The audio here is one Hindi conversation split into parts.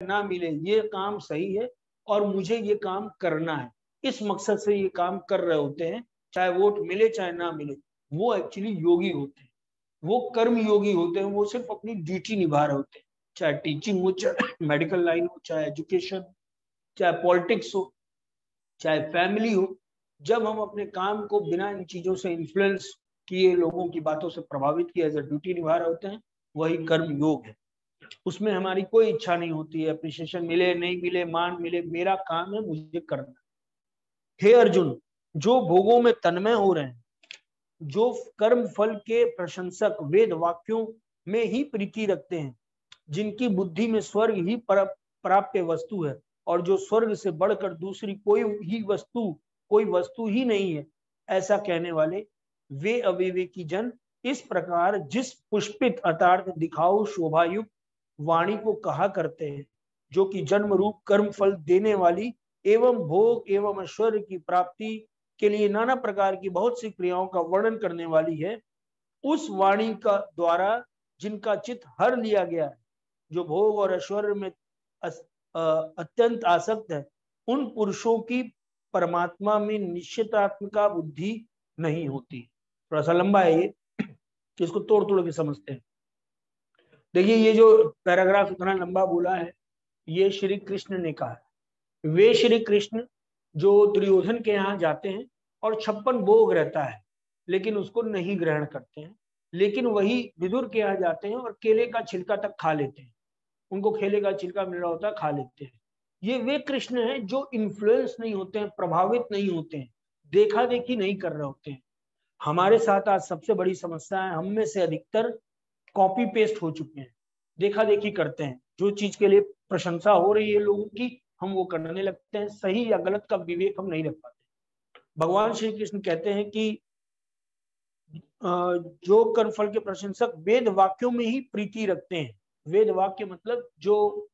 ना मिले, ये काम सही है और मुझे ये काम करना है, इस मकसद से ये काम कर रहे होते हैं, चाहे वोट मिले चाहे ना मिले। वो एक्चुअली योगी होते हैं, वो कर्म योगी होते हैं, वो सिर्फ अपनी ड्यूटी निभा रहे होते हैं, चाहे टीचिंग हो, चाहे मेडिकल लाइन हो, चाहे एजुकेशन, चाहे पॉलिटिक्स हो, चाहे फैमिली हो। जब हम अपने काम को बिना इन चीजों से इन्फ्लुएंस किए, लोगों की बातों से प्रभावित किए, एज अ ड्यूटी निभा रहे होते हैं, वही कर्म योग है। उसमें हमारी कोई इच्छा नहीं होती है, अप्रिसिएशन मिले नहीं मिले, मान मिले, मेरा काम है, मुझे करना। हे अर्जुन, जो भोगों में तन्मय हो रहे हैं, जो कर्म फल के प्रशंसक वेद वाक्यों में ही प्रीति रखते हैं, जिनकी बुद्धि में स्वर्ग ही प्राप्य वस्तु है, और जो स्वर्ग से बढ़कर दूसरी कोई वस्तु ही नहीं है, ऐसा कहने वाले वे अविवेकी जन इस प्रकार जिस पुष्पित अतार्थ दिखाओ शोभायुक्त वाणी को कहा करते हैं, जो कि जन्म रूप कर्म फल देने वाली एवं भोग एवं ऐश्वर्य की प्राप्ति के लिए नाना प्रकार की बहुत सी क्रियाओं का वर्णन करने वाली है, उस वाणी का द्वारा जिनका चित्त हर लिया गया है, जो भोग और ऐश्वर्य में अत्यंत आसक्त है, उन पुरुषों की परमात्मा में निश्चितात्मिका बुद्धि नहीं होती। थोड़ा सा लंबा है ये, इसको तोड़ तोड़ के समझते हैं। देखिए, ये जो पैराग्राफ इतना लंबा बोला है, ये श्री कृष्ण ने कहा है। वे श्री कृष्ण जो दुर्योधन के यहाँ जाते हैं और 56 भोग रहता है, लेकिन उसको नहीं ग्रहण करते हैं, लेकिन वही विदुर के यहाँ जाते हैं और केले का छिलका तक खा लेते हैं, उनको केले का छिलका मिल रहा होता है, खा लेते हैं। ये वे कृष्ण हैं जो इन्फ्लुएंस नहीं होते हैं, प्रभावित नहीं होते हैं, देखा देखी नहीं कर रहे होते हैं। हमारे साथ आज सबसे बड़ी समस्या है, हम में से अधिकतर कॉपी पेस्ट हो चुके हैं, देखा देखी करते हैं, जो चीज के लिए प्रशंसा हो रही है लोगों की, हम वो करने लगते हैं, सही या गलत का विवेक हम नहीं रख पाते। भगवान श्री कृष्ण कहते हैं कि जो कर्मफल के प्रशंसक वेद वाक्यों में ही प्रीति रखते हैं। वेद वाक्य मतलब जो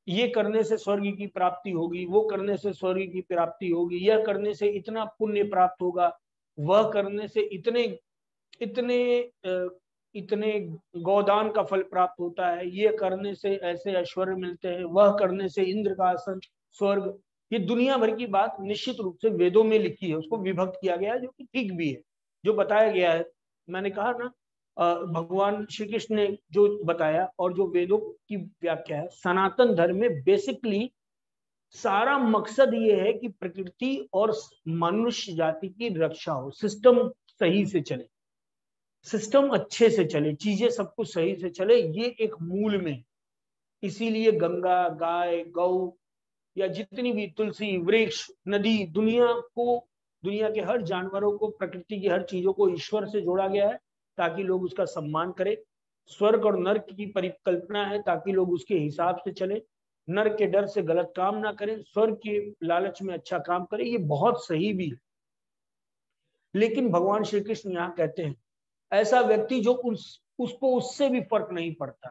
ये करने से स्वर्ग की प्राप्ति होगी, वो करने से स्वर्ग की प्राप्ति होगी, यह करने से इतना पुण्य प्राप्त होगा, वह करने से इतने इतने इतने गोदान का फल प्राप्त होता है, ये करने से ऐसे ऐश्वर्य मिलते हैं, वह करने से इंद्र का आसन, स्वर्ग, ये दुनिया भर की बात निश्चित रूप से वेदों में लिखी है, उसको विभक्त किया गया है, जो कि ठीक भी है, जो बताया गया है। मैंने कहा ना, भगवान श्री कृष्ण ने जो बताया और जो वेदों की व्याख्या है, सनातन धर्म में बेसिकली सारा मकसद ये है कि प्रकृति और मनुष्य जाति की रक्षा हो, सिस्टम सही से चले, सिस्टम अच्छे से चले, चीजें सब कुछ सही से चले, ये एक मूल में। इसीलिए गंगा, गाय, गौ या जितनी भी तुलसी, वृक्ष, नदी, दुनिया के हर जानवरों को, प्रकृति की हर चीजों को ईश्वर से जोड़ा गया है ताकि लोग उसका सम्मान करें। स्वर्ग और नर्क की परिकल्पना है ताकि लोग उसके हिसाब से चले, नर्क के डर से गलत काम ना करें, स्वर्ग के लालच में अच्छा काम करें, ये बहुत सही भी है। लेकिन भगवान श्री कृष्ण यहाँ कहते हैं, ऐसा व्यक्ति जो उसको उससे भी फर्क नहीं पड़ता,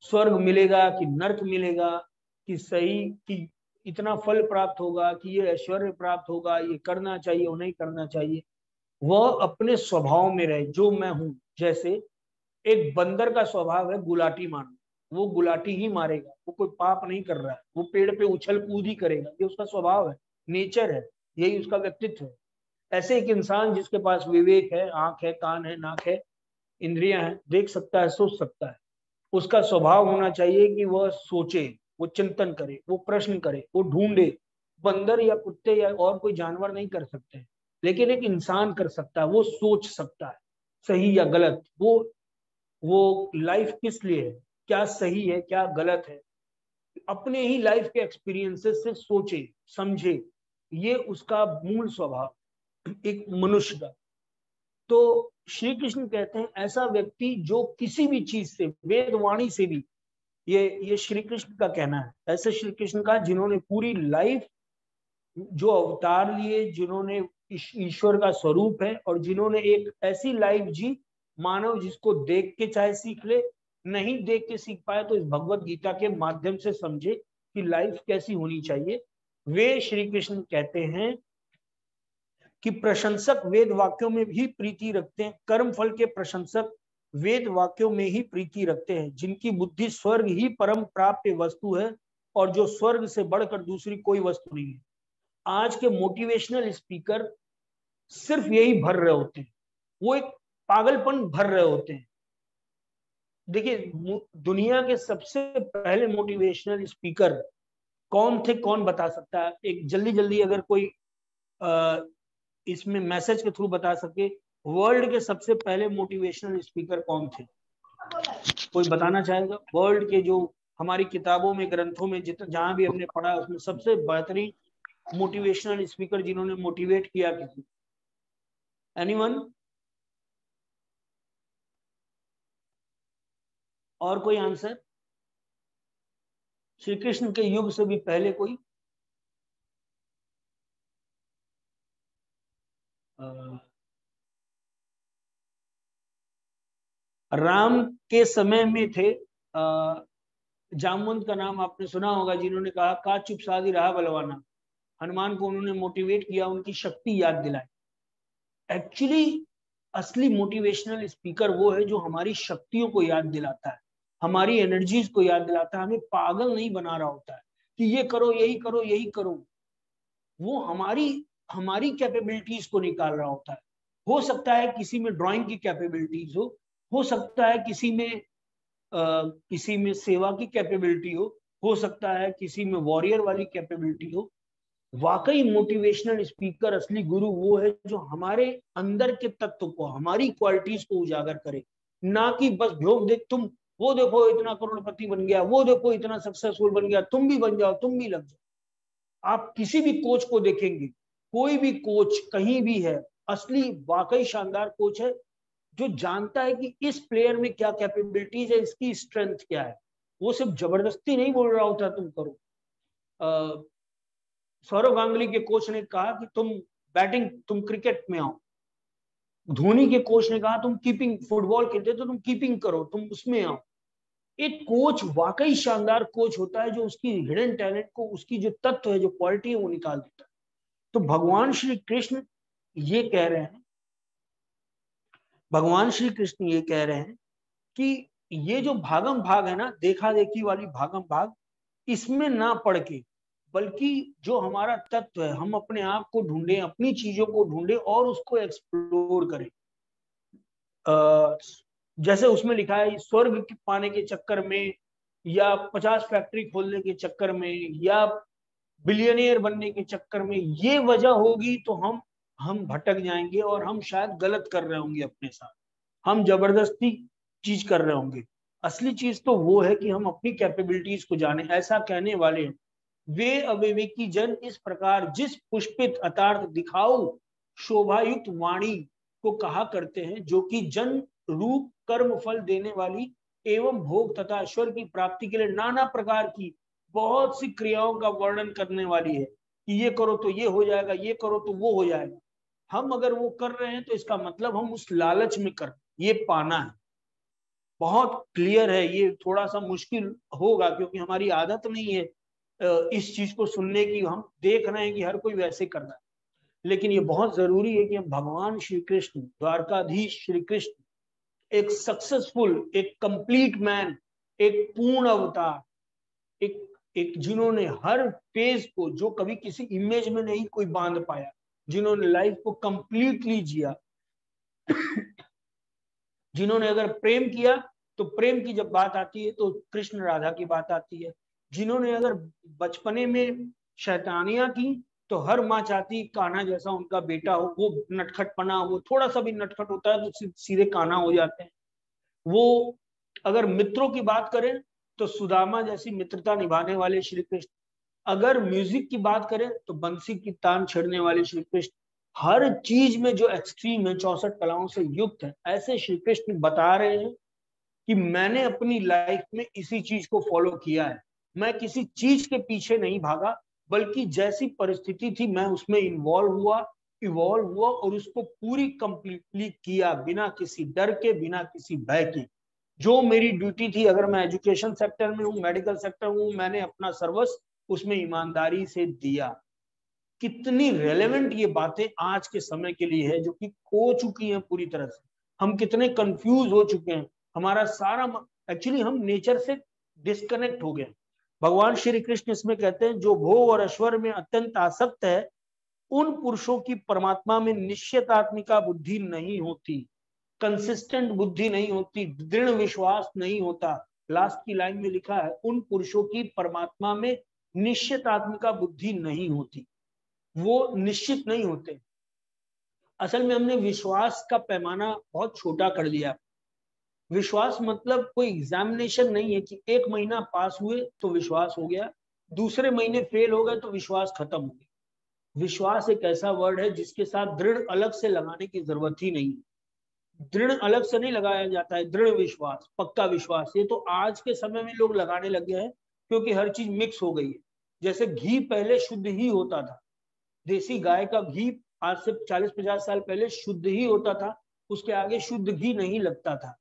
स्वर्ग मिलेगा कि नर्क मिलेगा, कि सही कि इतना फल प्राप्त होगा, कि ये ऐश्वर्य प्राप्त होगा, ये करना चाहिए और नहीं करना चाहिए, वह अपने स्वभाव में रहे, जो मैं हूं। जैसे एक बंदर का स्वभाव है गुलाटी मारना, वो गुलाटी ही मारेगा, वो कोई पाप नहीं कर रहा है, वो पेड़ पे उछल कूद ही करेगा, ये उसका स्वभाव है, नेचर है, यही उसका व्यक्तित्व है। ऐसे एक इंसान जिसके पास विवेक है, आंख है, कान है, नाक है, इंद्रियां हैं, देख सकता है, सोच सकता है, उसका स्वभाव होना चाहिए कि वह सोचे, वो चिंतन करे, वो प्रश्न करे, वो ढूंढे। बंदर या कुत्ते या और कोई जानवर नहीं कर सकते, लेकिन एक इंसान कर सकता है, वो सोच सकता है सही या गलत, वो लाइफ किस लिए है, क्या सही है क्या गलत है, अपने ही लाइफ के एक्सपीरियंसेस से सोचे समझे, ये उसका मूल स्वभाव एक मनुष्य का। तो श्री कृष्ण कहते हैं, ऐसा व्यक्ति जो किसी भी चीज से, वेद वाणी से भी, ये श्री कृष्ण का कहना है, ऐसे श्री कृष्ण का जिन्होंने पूरी लाइफ, जो अवतार लिए, जिन्होंने ईश्वर का स्वरूप है, और जिन्होंने एक ऐसी लाइफ जी, मानव जिसको देख के चाहे सीख ले, नहीं देख के सीख पाए तो इस भगवत गीता के माध्यम से समझे कि लाइफ कैसी होनी चाहिए। वे श्री कृष्ण कहते हैं कि प्रशंसक वेद वाक्यों में भी प्रीति रखते हैं, कर्म फल के प्रशंसक वेद वाक्यों में ही प्रीति रखते हैं, जिनकी बुद्धि स्वर्ग ही परम प्राप्य वस्तु है, और जो स्वर्ग से बढ़कर दूसरी कोई वस्तु नहीं है। आज के मोटिवेशनल स्पीकर सिर्फ यही भर रहे होते हैं, वो एक पागलपन भर रहे होते हैं। देखिए, दुनिया के सबसे पहले मोटिवेशनल स्पीकर कौन थे, कौन बता सकता है? एक जल्दी जल्दी अगर कोई इसमें मैसेज के थ्रू बता सके, वर्ल्ड के सबसे पहले मोटिवेशनल स्पीकर कौन थे? कोई बताना चाहेगा? वर्ल्ड के जो हमारी किताबों में, ग्रंथों में, जितना जहां भी हमने पढ़ा, उसमें सबसे बेहतरीन मोटिवेशनल स्पीकर जिन्होंने मोटिवेट किया किसी? एनीवन? और कोई आंसर? श्री कृष्ण के युग से भी पहले कोई? राम के समय में थे, जामवंत का नाम आपने सुना होगा, जिन्होंने कहा का चुप साधी रहा बलवाना। हनुमान को उन्होंने मोटिवेट किया, उनकी शक्ति याद दिलाई। एक्चुअली असली मोटिवेशनल स्पीकर वो है जो हमारी शक्तियों को याद दिलाता है, हमारी एनर्जीज को याद दिलाता है, हमें पागल नहीं बना रहा होता है कि ये करो, यही करो, यही करो। वो हमारी हमारी कैपेबिलिटीज को निकाल रहा होता है। हो सकता है किसी में ड्राइंग की कैपेबिलिटीज हो सकता है किसी में सेवा की कैपेबिलिटी हो सकता है किसी में वॉरियर वाली कैपेबिलिटी हो। वाकई मोटिवेशनल स्पीकर, असली गुरु वो है जो हमारे अंदर के तत्व को, हमारी क्वालिटीज को उजागर करे, ना कि बस भोग देख, तुम वो देखो इतना करोड़पति बन गया, वो देखो इतना सक्सेसफुल बन गया, तुम भी बन जाओ, तुम भी लग जाओ। आप किसी भी कोच को देखेंगे, कोई भी कोच कहीं भी है, असली वाकई शानदार कोच है जो जानता है कि इस प्लेयर में क्या कैपेबिलिटीज है, इसकी स्ट्रेंथ क्या है। वो सिर्फ जबरदस्ती नहीं बोल रहा होता तुम करो। सौरव गांगुली के कोच ने कहा कि तुम क्रिकेट में आओ। धोनी के कोच ने कहा तुम कीपिंग, फुटबॉल खेलते तो तुम कीपिंग करो, तुम उसमें आओ। एक कोच वाकई शानदार कोच होता है जो उसकी हिडन टैलेंट को, उसकी जो तत्व है, जो क्वालिटी है, वो निकाल देता है। तो भगवान श्री कृष्ण ये कह रहे हैं, भगवान श्री कृष्ण ये कह रहे हैं कि ये जो भागम भाग है ना, देखा देखी वाली भागम भाग, इसमें ना पड़ के, बल्कि जो हमारा तत्व है, हम अपने आप को ढूंढें, अपनी चीजों को ढूंढें और उसको एक्सप्लोर करें। जैसे उसमें लिखा है, स्वर्ग पाने के चक्कर में, या 50 फैक्ट्री खोलने के चक्कर में, या बिलियनियर बनने के चक्कर में ये वजह होगी तो हम भटक जाएंगे और हम शायद गलत कर रहे होंगे अपने साथ, हम जबरदस्ती चीज कर रहे होंगे। असली चीज तो वो है कि हम अपनी कैपेबिलिटीज को जाने। ऐसा कहने वाले वे अविवेकी जन इस प्रकार जिस पुष्पित अतार्थ दिखाओ शोभायुक्त वाणी को कहा करते हैं, जो कि जन रूप कर्म फल देने वाली एवं भोग तथा ईश्वर की प्राप्ति के लिए नाना प्रकार की बहुत सी क्रियाओं का वर्णन करने वाली है कि ये करो तो ये हो जाएगा, ये करो तो वो हो जाएगा। हम अगर वो कर रहे हैं तो इसका मतलब हम उस लालच में कर, ये पाना है। बहुत क्लियर है, ये थोड़ा सा मुश्किल होगा क्योंकि हमारी आदत नहीं है इस चीज को सुनने की। हम देख रहे हैं कि हर कोई वैसे कर रहा है, लेकिन ये बहुत जरूरी है कि हम भगवान श्री कृष्ण, द्वारकाधीश श्री कृष्ण, एक सक्सेसफुल, एक कंप्लीट मैन, एक पूर्ण अवतार, एक एक जिन्होंने हर फेज को, जो कभी किसी इमेज में नहीं कोई बांध पाया, जिन्होंने लाइफ को कंप्लीटली जिया, जिन्होंने अगर प्रेम किया तो प्रेम की जब बात आती है तो कृष्ण राधा की बात आती है, जिन्होंने अगर बचपने में शैतानियां की तो हर माँ चाहती कान्हा जैसा उनका बेटा हो। वो नटखटपना, वो थोड़ा सा भी नटखट होता है तो सीधे कान्हा हो जाते हैं। वो अगर मित्रों की बात करें तो सुदामा जैसी मित्रता निभाने वाले श्री कृष्ण, अगर म्यूजिक की बात करें तो बंसी की तान छेड़ने वाले श्री कृष्ण, हर चीज में जो एक्सट्रीम है, 64 कलाओं से युक्त है, ऐसे श्री कृष्ण बता रहे हैं कि मैंने अपनी लाइफ में इसी चीज को फॉलो किया है। मैं किसी चीज के पीछे नहीं भागा, बल्कि जैसी परिस्थिति थी मैं उसमें इवॉल्व हुआ और उसको पूरी कंप्लीटली किया, बिना किसी डर के, बिना किसी भय के। जो मेरी ड्यूटी थी, अगर मैं एजुकेशन सेक्टर में हूँ, मेडिकल सेक्टर में हूँ, मैंने अपना सर्वस्व उसमें ईमानदारी से दिया। कितनी रेलेवेंट ये बातें आज के समय के लिए है, जो कि खो चुकी हैं पूरी तरह से। हम कितने कंफ्यूज हो चुके हैं, हमारा सारा एक्चुअली हम नेचर से डिस्कनेक्ट हो गए। भगवान श्री कृष्ण इसमें कहते हैं जो भोग और ऐश्वर्य में अत्यंत आसक्त है उन पुरुषों की परमात्मा में निश्चितात्मिका बुद्धि नहीं होती, कंसिस्टेंट बुद्धि नहीं होती, दृढ़ विश्वास नहीं होता। लास्ट की लाइन में लिखा है उन पुरुषों की परमात्मा में निश्चितात्मिका बुद्धि नहीं होती, वो निश्चित नहीं होते। असल में हमने विश्वास का पैमाना बहुत छोटा कर दिया। विश्वास मतलब कोई एग्जामिनेशन नहीं है कि एक महीना पास हुए तो विश्वास हो गया, दूसरे महीने फेल हो गए तो विश्वास खत्म हो गया। विश्वास एक ऐसा वर्ड है जिसके साथ दृढ़ अलग से लगाने की जरूरत ही नहीं। दृढ़ अलग से नहीं लगाया जाता है, दृढ़ विश्वास, पक्का विश्वास, ये तो आज के समय में लोग लगाने लग गए हैं क्योंकि हर चीज मिक्स हो गई है। जैसे घी पहले शुद्ध ही होता था, देसी गाय का घी आज से 40-50 साल पहले शुद्ध ही होता था, उसके आगे शुद्ध घी नहीं लगता था।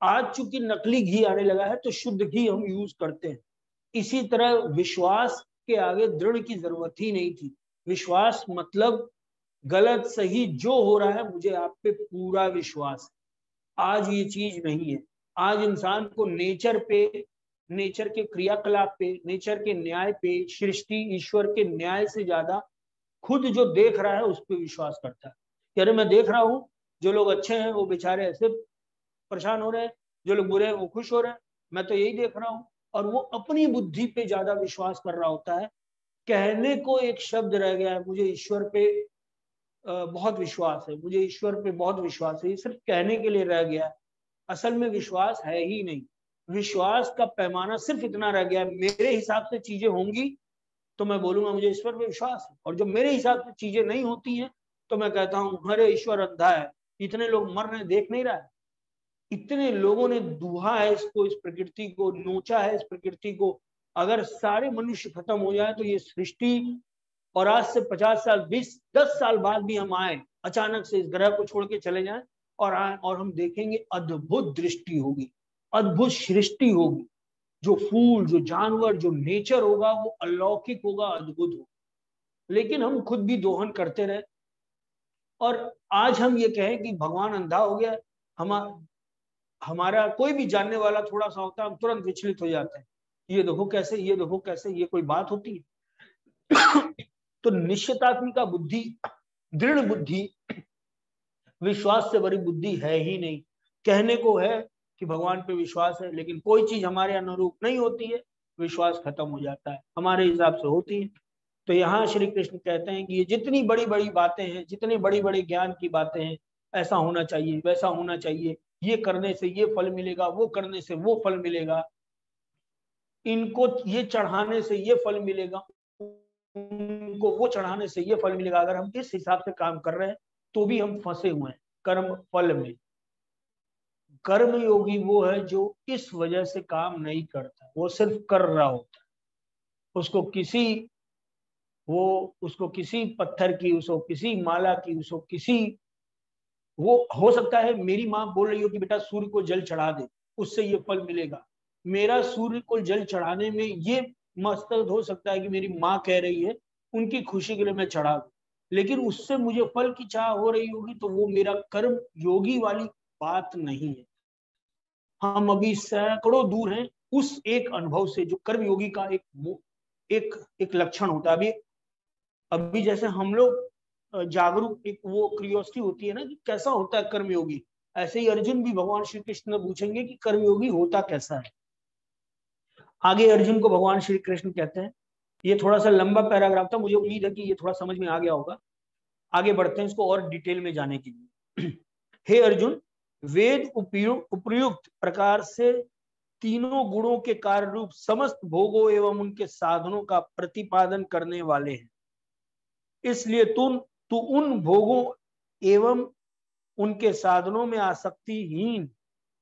आज चूंकि नकली घी आने लगा है तो शुद्ध घी हम यूज करते हैं। इसी तरह विश्वास के आगे दृढ़ की जरूरत ही नहीं थी। विश्वास मतलब गलत सही जो हो रहा है मुझे आप पे पूरा विश्वास है। आज ये चीज नहीं है। आज इंसान को नेचर पे, नेचर के क्रियाकलाप पे, नेचर के न्याय पे, सृष्टि ईश्वर के न्याय से ज्यादा खुद जो देख रहा है उस पर विश्वास करता है। कि अरे मैं देख रहा हूँ जो लोग अच्छे हैं वो बेचारे ऐसे परेशान हो रहे हैं, जो लोग बुरे हैं वो खुश हो रहे हैं, मैं तो यही देख रहा हूँ। और वो अपनी बुद्धि पे ज्यादा विश्वास कर रहा होता है। कहने को एक शब्द रह गया है, मुझे ईश्वर पे बहुत विश्वास है, मुझे ईश्वर पे बहुत विश्वास है, ये सिर्फ कहने के लिए रह गया है। असल में विश्वास है ही नहीं। विश्वास का पैमाना सिर्फ इतना रह गया है, मेरे हिसाब से चीजें होंगी तो मैं बोलूंगा मुझे ईश्वर पे विश्वास है, और जब मेरे हिसाब से चीजें नहीं होती हैं तो मैं कहता हूँ अरे ईश्वर अंधा है, इतने लोग मर रहे देख नहीं रहा है, इतने लोगों ने दुहा है इसको, इस प्रकृति को नोचा है, इस प्रकृति को। अगर सारे मनुष्य खत्म हो जाए तो ये सृष्टि, और आज से 50 साल 20-10 साल बाद भी हम आए अचानक से इस ग्रह को छोड़ के चले जाएं और आए और हम देखेंगे अद्भुत दृष्टि होगी, अद्भुत सृष्टि होगी। जो फूल, जो जानवर, जो नेचर होगा वो अलौकिक होगा, अद्भुत होगा। लेकिन हम खुद भी दोहन करते रहे और आज हम ये कहें कि भगवान अंधा हो गया। हमारा कोई भी जानने वाला थोड़ा सा होता है हम तुरंत विचलित हो जाते हैं, ये देखो कैसे, ये देखो कैसे, ये कोई बात होती है। तो निश्चितात्मिका बुद्धि, दृढ़ बुद्धि, विश्वास से बड़ी बुद्धि है ही नहीं। कहने को है कि भगवान पे विश्वास है, लेकिन कोई चीज हमारे अनुरूप नहीं होती है, विश्वास खत्म हो जाता है, हमारे हिसाब से होती है। तो यहाँ श्री कृष्ण कहते हैं कि ये जितनी बड़ी बड़ी बातें हैं, जितने बड़ी बड़ी ज्ञान की बातें हैं, ऐसा होना चाहिए, वैसा होना चाहिए, ये करने से ये फल मिलेगा, वो करने से वो फल मिलेगा, इनको ये चढ़ाने से ये फल मिलेगा, उनको वो चढ़ाने से ये फल मिलेगा। अगर हम इस हिसाब से काम कर रहे हैं तो भी हम फंसे हुए हैं कर्म फल में। कर्म योगी वो है जो इस वजह से काम नहीं करता, वो सिर्फ कर रहा होता है। उसको किसी पत्थर की, उसको किसी माला की, उसको किसी, वो हो सकता है मेरी माँ बोल रही हो कि बेटा सूर्य को जल चढ़ा दे, उससे ये फल मिलेगा। मेरा सूर्य को जल चढ़ाने में ये मकसद हो सकता है कि मेरी माँ कह रही है उनकी खुशी के लिए मैं चढ़ा दूं, लेकिन उससे मुझे फल की चाह हो रही होगी तो वो मेरा कर्म योगी वाली बात नहीं है। हम अभी सैकड़ों दूर हैं उस एक अनुभव से जो कर्म योगी का एक लक्षण होता है। अभी अभी जैसे हम लोग जागरूक, एक वो क्यूरियोसिटी होती है ना कि कैसा होता है कर्मयोगी, ऐसे ही अर्जुन भी भगवान श्री कृष्ण ने पूछेंगे कि कर्मयोगी होता कैसा है। आगे अर्जुन को भगवान श्री कृष्ण कहते हैं, ये थोड़ा सा लंबा पैराग्राफ था, मुझे उम्मीद है कि ये थोड़ा समझ में आ गया होगा। आगे बढ़ते हैं इसको और डिटेल में जाने के लिए। हे अर्जुन, वेद उपयुक्त प्रकार से तीनों गुणों के कार्य रूप समस्त भोगों एवं उनके साधनों का प्रतिपादन करने वाले हैं। इसलिए तू उन भोगों एवं उनके साधनों में आसक्तिहीन,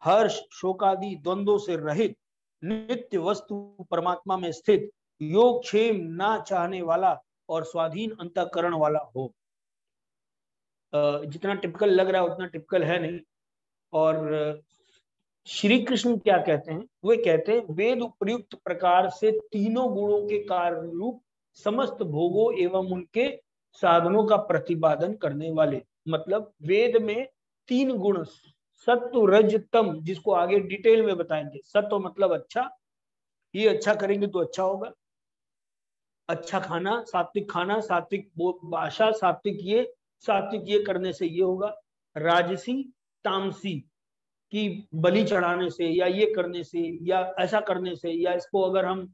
हर्ष शोकादि द्वंद्वों से रहित, नित्य वस्तु परमात्मा में स्थित, योग क्षेम ना चाहने वाला और स्वाधीन अंतःकरण वाला हो। जितना टिपिकल लग रहा है उतना टिपिकल है नहीं। और श्री कृष्ण क्या कहते हैं, वे कहते हैं वेद उपयुक्त प्रकार से तीनों गुणों के कार्य रूप समस्त भोगों एवं उनके साधनों का प्रतिपादन करने वाले। मतलब वेद में 3 गुण, सत्व रज तम, जिसको आगे डिटेल में बताएंगे। सत्व मतलब अच्छा, ये अच्छा करेंगे तो अच्छा होगा, अच्छा खाना, सात्विक भाषा, सात्विक ये करने से ये होगा। राजसी तामसी कि बलि चढ़ाने से या ये करने से या ऐसा करने से, या इसको अगर हम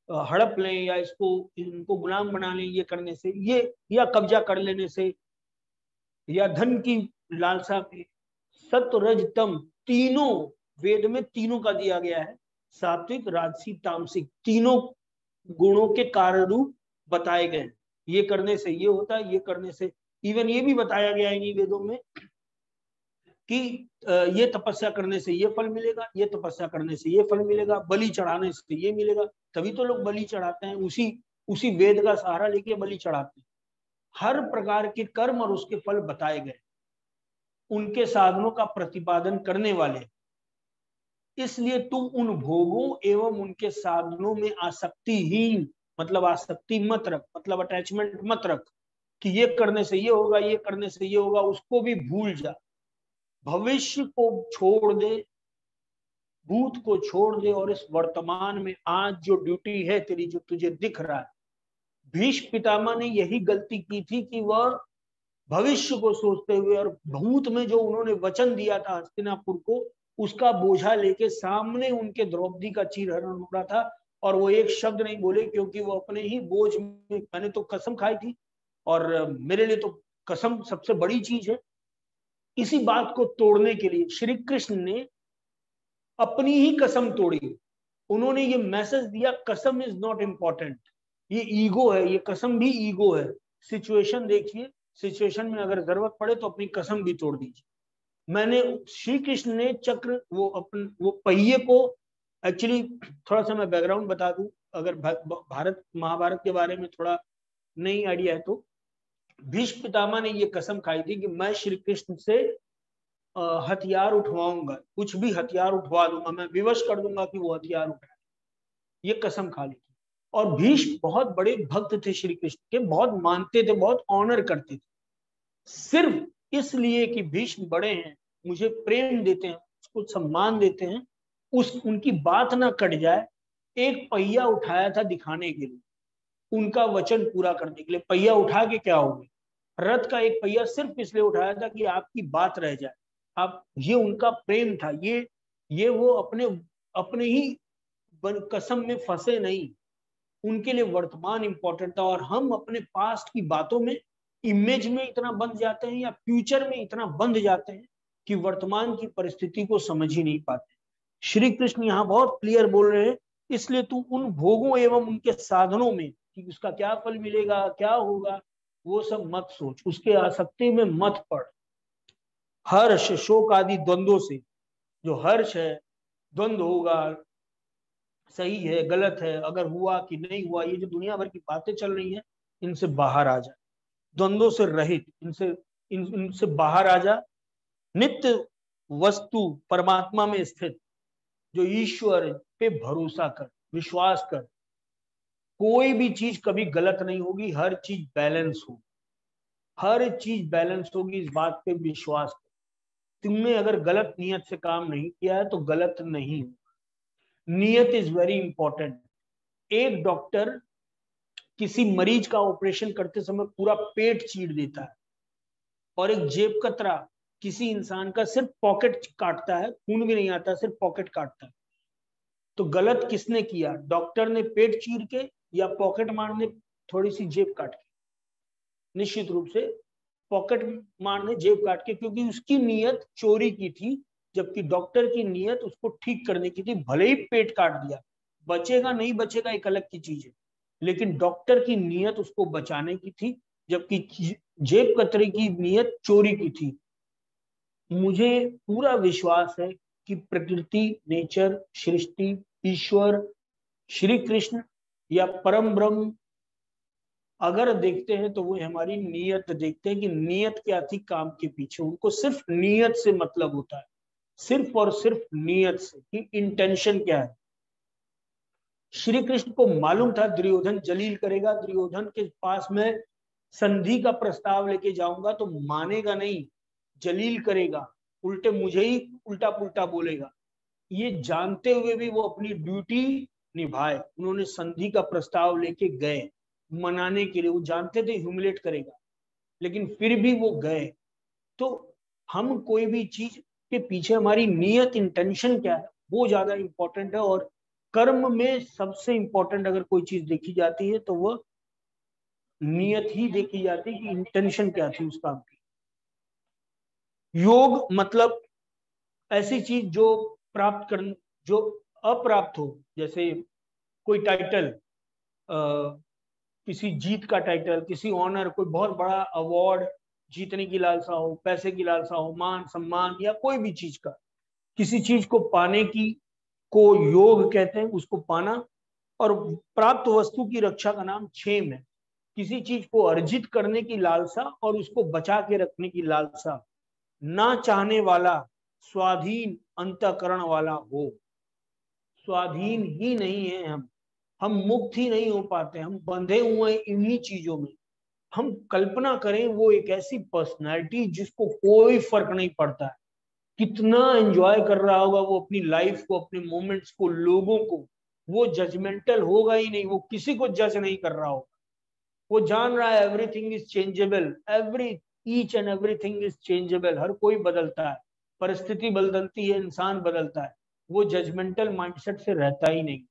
हड़प लें या इनको गुलाम बना लें ये करने से, ये या कब्जा कर लेने से, या धन की लालसा में। सत्व रज तम तीनों, वेद में तीनों का दिया गया है, सात्विक राजसी तामसिक, तीनों गुणों के कार्य रूप बताए गए। ये करने से ये होता है, ये करने से, इवन ये भी बताया गया है वेदों में कि ये तपस्या करने से ये फल मिलेगा, ये तपस्या करने से ये फल मिलेगा, बलि चढ़ाने से ये मिलेगा। तभी तो लोग बलि चढ़ाते हैं, उसी वेद का सहारा लेके बलि चढ़ाते हैं। हर प्रकार के कर्म और उसके फल बताए गए, उनके साधनों का प्रतिपादन करने वाले। इसलिए तू उन भोगों एवं उनके साधनों में आसक्तिहीन, मतलब आसक्ति मत रख, मतलब अटैचमेंट मत रख कि ये करने से ये होगा, ये करने से ये होगा, उसको भी भूल जा। भविष्य को छोड़ दे, भूत को छोड़ दे, और इस वर्तमान में आज जो ड्यूटी है तेरी, जो तुझे दिख रहा है। भीष्म पितामह ने यही गलती की थी कि वह भविष्य को सोचते हुए और भूत में जो उन्होंने वचन दिया था हस्तिनापुर को, उसका बोझा लेके सामने उनके द्रौपदी का चीरहरण हो रहा था, और वो एक शब्द नहीं बोले, क्योंकि वो अपने ही बोझ में, मैंने तो कसम खाई थी और मेरे लिए तो कसम सबसे बड़ी चीज है। इसी बात को तोड़ने के लिए श्री कृष्ण ने अपनी ही कसम तोड़ी। उन्होंने ये मैसेज दिया, कसम इज नॉट इंपॉर्टेंट, ये ईगो है, ये कसम भी ईगो है। सिचुएशन देखिए, सिचुएशन में अगर जरूरत पड़े तो अपनी कसम भी तोड़ दीजिए। मैंने, श्री कृष्ण ने चक्र, वो पहिए को, एक्चुअली थोड़ा सा मैं बैकग्राउंड बता दूं, अगर भारत महाभारत के बारे में थोड़ा नई आइडिया है तो, भीष्म पितामह ने ये कसम खाई थी कि मैं श्री कृष्ण से हथियार उठवाऊंगा, कुछ भी हथियार उठवा दूंगा, मैं विवश कर दूंगा कि वो हथियार उठाए, ये कसम खा ली थी। और भीष्म बहुत बड़े भक्त थे श्री कृष्ण के, बहुत मानते थे, बहुत ऑनर करते थे। सिर्फ इसलिए कि भीष्म बड़े हैं, मुझे प्रेम देते हैं, उसको सम्मान देते हैं, उनकी बात ना कट जाए, एक पहिया उठाया था दिखाने के लिए, उनका वचन पूरा करने के लिए। पहिया उठा के क्या होगा, रथ का एक पहिया सिर्फ इसलिए उठाया था कि आपकी बात रह जाए। आप, ये उनका प्रेम था, ये वो अपने अपने ही कसम में फंसे नहीं, उनके लिए वर्तमान इंपॉर्टेंट था। और हम अपने पास्ट की बातों में, इमेज में इतना बंध जाते हैं, या फ्यूचर में इतना बंध जाते हैं कि वर्तमान की परिस्थिति को समझ ही नहीं पाते। श्री कृष्ण यहाँ बहुत क्लियर बोल रहे हैं, इसलिए तू उन भोगों एवं उनके साधनों में कि उसका क्या फल मिलेगा, क्या होगा, वो सब मत सोच, उसके आसक्ति में मत पड़। हर्ष शोक आदि द्वंद्वों से, जो हर्ष है, द्वंद्व होगा, सही है गलत है, अगर हुआ कि नहीं हुआ, ये जो दुनिया भर की बातें चल रही हैं, इनसे बाहर आ जा, द्वंद्वों से रहित, इनसे बाहर आ जा। नित्य वस्तु परमात्मा में स्थित जो ईश्वर पे भरोसा कर, विश्वास कर, कोई भी चीज कभी गलत नहीं होगी, हर चीज बैलेंस होगी, हर चीज बैलेंस होगी, इस बात पे विश्वास कर। तुमने अगर गलत नियत से काम नहीं किया है तो गलत नहीं होगा। नियत इज वेरी इंपॉर्टेंट। एक डॉक्टर किसी मरीज का ऑपरेशन करते समय पूरा पेट चीर देता है, और एक जेब कतरा किसी इंसान का सिर्फ पॉकेट काटता है, खून भी नहीं आता, सिर्फ पॉकेट काटता है। तो गलत किसने किया, डॉक्टर ने पेट चीर के या पॉकेट मार ने थोड़ी सी जेब काट के? निश्चित रूप से पॉकेट मार ने जेब काट के, क्योंकि उसकी नीयत चोरी की थी, जबकि डॉक्टर की नीयत उसको ठीक करने की थी। भले ही पेट काट दिया, बचेगा नहीं बचेगा एक अलग की चीज है, लेकिन डॉक्टर की नीयत उसको बचाने की थी, जबकि जेब कतरे की नीयत चोरी की थी। मुझे पूरा विश्वास है कि प्रकृति, नेचर, सृष्टि, ईश्वर, श्री कृष्ण या परम ब्रह्म अगर देखते हैं तो वो हमारी नीयत देखते हैं कि नीयत क्या थी काम के पीछे। उनको सिर्फ नीयत से मतलब होता है, सिर्फ और सिर्फ नीयत से कि इंटेंशन क्या है। श्री कृष्ण को मालूम था दुर्योधन जलील करेगा, दुर्योधन के पास में संधि का प्रस्ताव लेके जाऊंगा तो मानेगा नहीं, जलील करेगा, उल्टे मुझे ही उल्टा पुल्टा बोलेगा। ये जानते हुए भी वो अपनी ड्यूटी निभाए। उन्होंने संधि का प्रस्ताव लेके गए मनाने के लिए, वो जानते थे ह्यूमिलेट करेगा, लेकिन फिर भी वो गए। तो हम कोई भी चीज के पीछे हमारी नियत, इंटेंशन क्या है, वो ज्यादा इंपॉर्टेंट है। और कर्म में सबसे इंपॉर्टेंट अगर कोई चीज देखी जाती है तो वह नियत ही देखी जाती है कि इंटेंशन क्या थी उस काम की। योग मतलब ऐसी चीज जो प्राप्त कर, जो अप्राप्त हो, जैसे कोई टाइटल, किसी जीत का टाइटल, किसी ऑनर, कोई बहुत बड़ा अवार्ड जीतने की लालसा हो, पैसे की लालसा हो, मान सम्मान या कोई भी चीज का, किसी चीज को पाने की को योग कहते हैं, उसको पाना। और प्राप्त वस्तु की रक्षा का नाम क्षेम है। किसी चीज को अर्जित करने की लालसा और उसको बचा के रखने की लालसा, ना चाहने वाला, स्वाधीन अंतःकरण वाला हो। स्वाधीन ही नहीं है हम मुक्त ही नहीं हो पाते, हम बंधे हुए हैं इन्हीं चीजों में। हम कल्पना करें वो एक ऐसी पर्सनैलिटी जिसको कोई फर्क नहीं पड़ता है, कितना एंजॉय कर रहा होगा वो अपनी लाइफ को, अपने मोमेंट्स को, लोगों को। वो जजमेंटल होगा ही नहीं, वो किसी को जज नहीं कर रहा होगा। वो जान रहा है everything is changeable, each and everything is changeable. हर कोई बदलता है, परिस्थिति बदलती है, इंसान बदलता है। वो जजमेंटल माइंडसेट से रहता ही नहीं।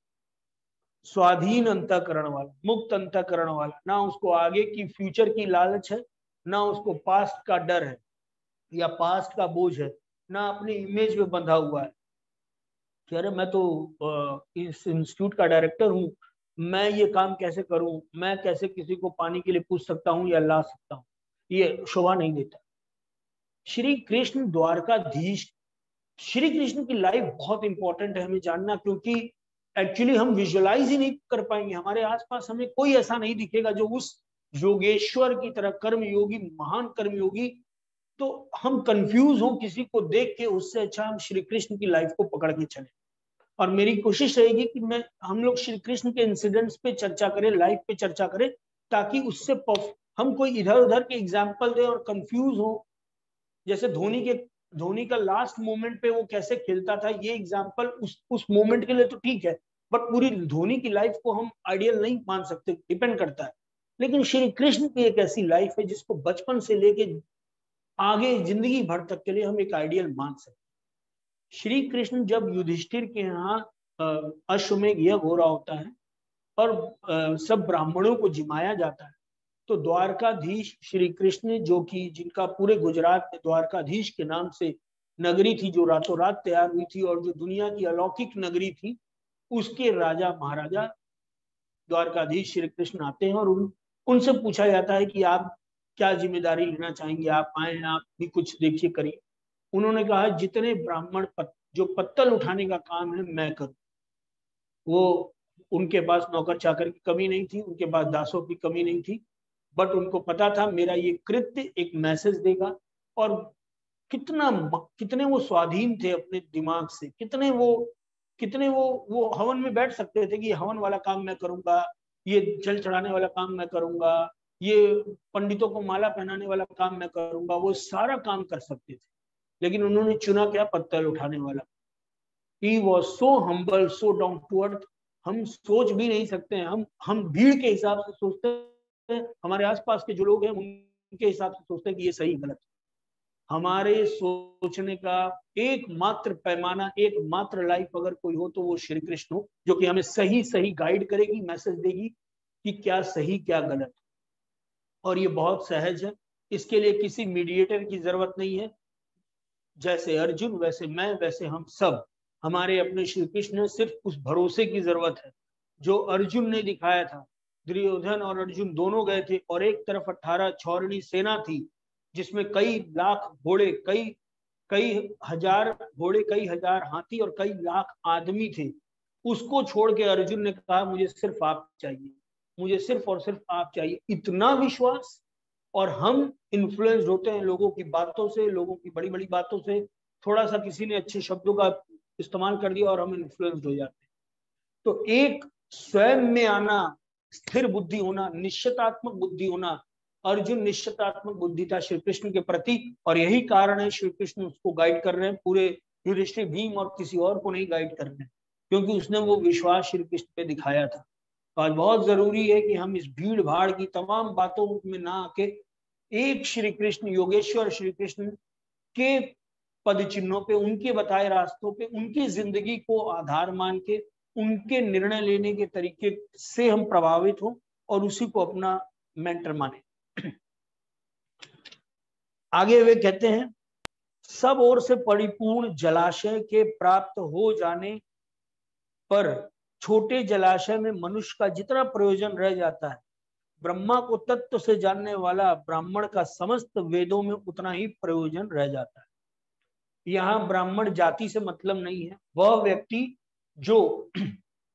स्वाधीन अंतःकरण वाला, मुक्त अंतःकरण वाला, ना उसको आगे की फ्यूचर की लालच है, ना उसको पास्ट का डर है या पास्ट का बोझ है, ना अपनी इमेज में बंधा हुआ है कि अरे मैं तो इस इंस्टीट्यूट का डायरेक्टर हूँ, मैं ये काम कैसे करूं, मैं कैसे किसी को पानी के लिए पूछ सकता हूँ या ला सकता हूँ। ये शोभा नहीं देता। श्री कृष्ण द्वारकाधीश, श्री कृष्ण की लाइफ बहुत इंपॉर्टेंट है हमें जानना, क्योंकि एक्चुअली हम विजुअलाइज ही नहीं कर पाएंगे। हमारे आसपास हमें कोई ऐसा नहीं दिखेगा जो उस योगेश्वर की तरह कर्मयोगी, महान कर्मयोगी। तो हम कंफ्यूज हो किसी को देख के, उससे अच्छा हम श्री कृष्ण की लाइफ को पकड़ के चले। और मेरी कोशिश रहेगी कि मैं हम लोग श्री कृष्ण के इंसिडेंट्स पे चर्चा करें, लाइफ पे चर्चा करें, ताकि उससे हम कोई इधर उधर के एग्जाम्पल दें और कंफ्यूज हो। जैसे धोनी का लास्ट मोमेंट पे वो कैसे खेलता था, ये एग्जाम्पल उस मोमेंट के लिए तो ठीक है, बट पूरी धोनी की लाइफ को हम आइडियल नहीं मान सकते, डिपेंड करता है। लेकिन श्री कृष्ण की एक ऐसी लाइफ है जिसको बचपन से लेके आगे जिंदगी भर तक के लिए हम एक आइडियल मान सकते। श्री कृष्ण जब युधिष्ठिर के यहाँ अश्वमेध यज्ञ हो रहा होता है और सब ब्राह्मणों को जिमाया जाता है, तो द्वारकाधीश श्री कृष्ण, जो कि जिनका पूरे गुजरात में द्वारकाधीश के नाम से नगरी थी, जो रातों रात तैयार हुई थी और जो दुनिया की अलौकिक नगरी थी, उसके राजा महाराजा द्वारकाधीश श्री कृष्ण आते हैं और उनसे पूछा जाता है कि आप क्या जिम्मेदारी लेना चाहेंगे, आप आए, आप भी कुछ देखिए करिए। उन्होंने कहा जितने ब्राह्मण जो पत्तल उठाने का काम है मैं करूं। वो उनके पास नौकर चाकर की कमी नहीं थी, उनके पास दासों की कमी नहीं थी, बट उनको पता था मेरा ये कृत्य एक मैसेज देगा। और कितने वो स्वाधीन थे अपने दिमाग से, कितने वो हवन में बैठ सकते थे कि हवन वाला काम मैं करूंगा, ये जल चढ़ाने वाला काम मैं करूंगा, ये पंडितों को माला पहनाने वाला काम मैं करूंगा, वो सारा काम कर सकते थे। लेकिन उन्होंने चुना क्या? पत्तल उठाने वाला। He was so humble, so down to earth. हम सोच भी नहीं सकते हैं, हम भीड़ के हिसाब से सोचते हैं, हमारे आसपास के जो लोग हैं उनके हिसाब से सोचते हैं कि ये सही गलत। हमारे सोचने का एकमात्र पैमाना, एकमात्र लाइफ अगर कोई हो तो वो श्री कृष्ण हो, जो कि हमें सही सही गाइड करेगी, मैसेज देगी कि क्या सही क्या गलत। और ये बहुत सहज है, इसके लिए किसी मीडिएटर की जरूरत नहीं है। जैसे अर्जुन वैसे मैं, वैसे हम सब, हमारे अपने श्री कृष्ण, सिर्फ उस भरोसे की जरूरत है जो अर्जुन ने दिखाया था। दुर्योधन और अर्जुन दोनों गए थे और एक तरफ 18 छौरणी सेना थी जिसमें कई लाख घोड़े, कई कई हजार घोड़े, कई हजार हाथी और कई लाख आदमी थे। उसको छोड़ के अर्जुन ने कहा मुझे सिर्फ आप चाहिए, मुझे सिर्फ और सिर्फ आप चाहिए। इतना विश्वास। और हम इन्फ्लुएंस होते हैं लोगों की बातों से, लोगों की बड़ी बड़ी बातों से, थोड़ा सा किसी ने अच्छे शब्दों का इस्तेमाल कर दिया और हम इन्फ्लुएंस हो जाते हैं। तो एक स्वयं में आना, स्थिर बुद्धि होना, निश्चितात्मक बुद्धि होना। अर्जुन निश्चितात्मक बुद्धि था श्री कृष्ण के प्रति, और यही कारण है श्री कृष्ण उसको गाइड कर रहे हैं। पूरे युधिष्ठिर, भीम और किसी और को नहीं गाइड कर रहे हैं। क्योंकि उसने वो विश्वास श्री कृष्ण पे दिखाया था। तो आज बहुत जरूरी है कि हम इस भीड़ भाड़ की तमाम बातों में ना आके एक श्री कृष्ण, योगेश्वर श्री कृष्ण के पद चिन्हों पे, उनके बताए रास्तों पे, उनकी जिंदगी को आधार मान के, उनके निर्णय लेने के तरीके से हम प्रभावित हों और उसी को अपना मेंटर माने। आगे वे कहते हैं, सब ओर से परिपूर्ण जलाशय के प्राप्त हो जाने पर छोटे जलाशय में मनुष्य का जितना प्रयोजन रह जाता है, ब्रह्मा को तत्व से जानने वाला ब्राह्मण का समस्त वेदों में उतना ही प्रयोजन रह जाता है। यहाँ ब्राह्मण जाति से मतलब नहीं है, वह व्यक्ति जो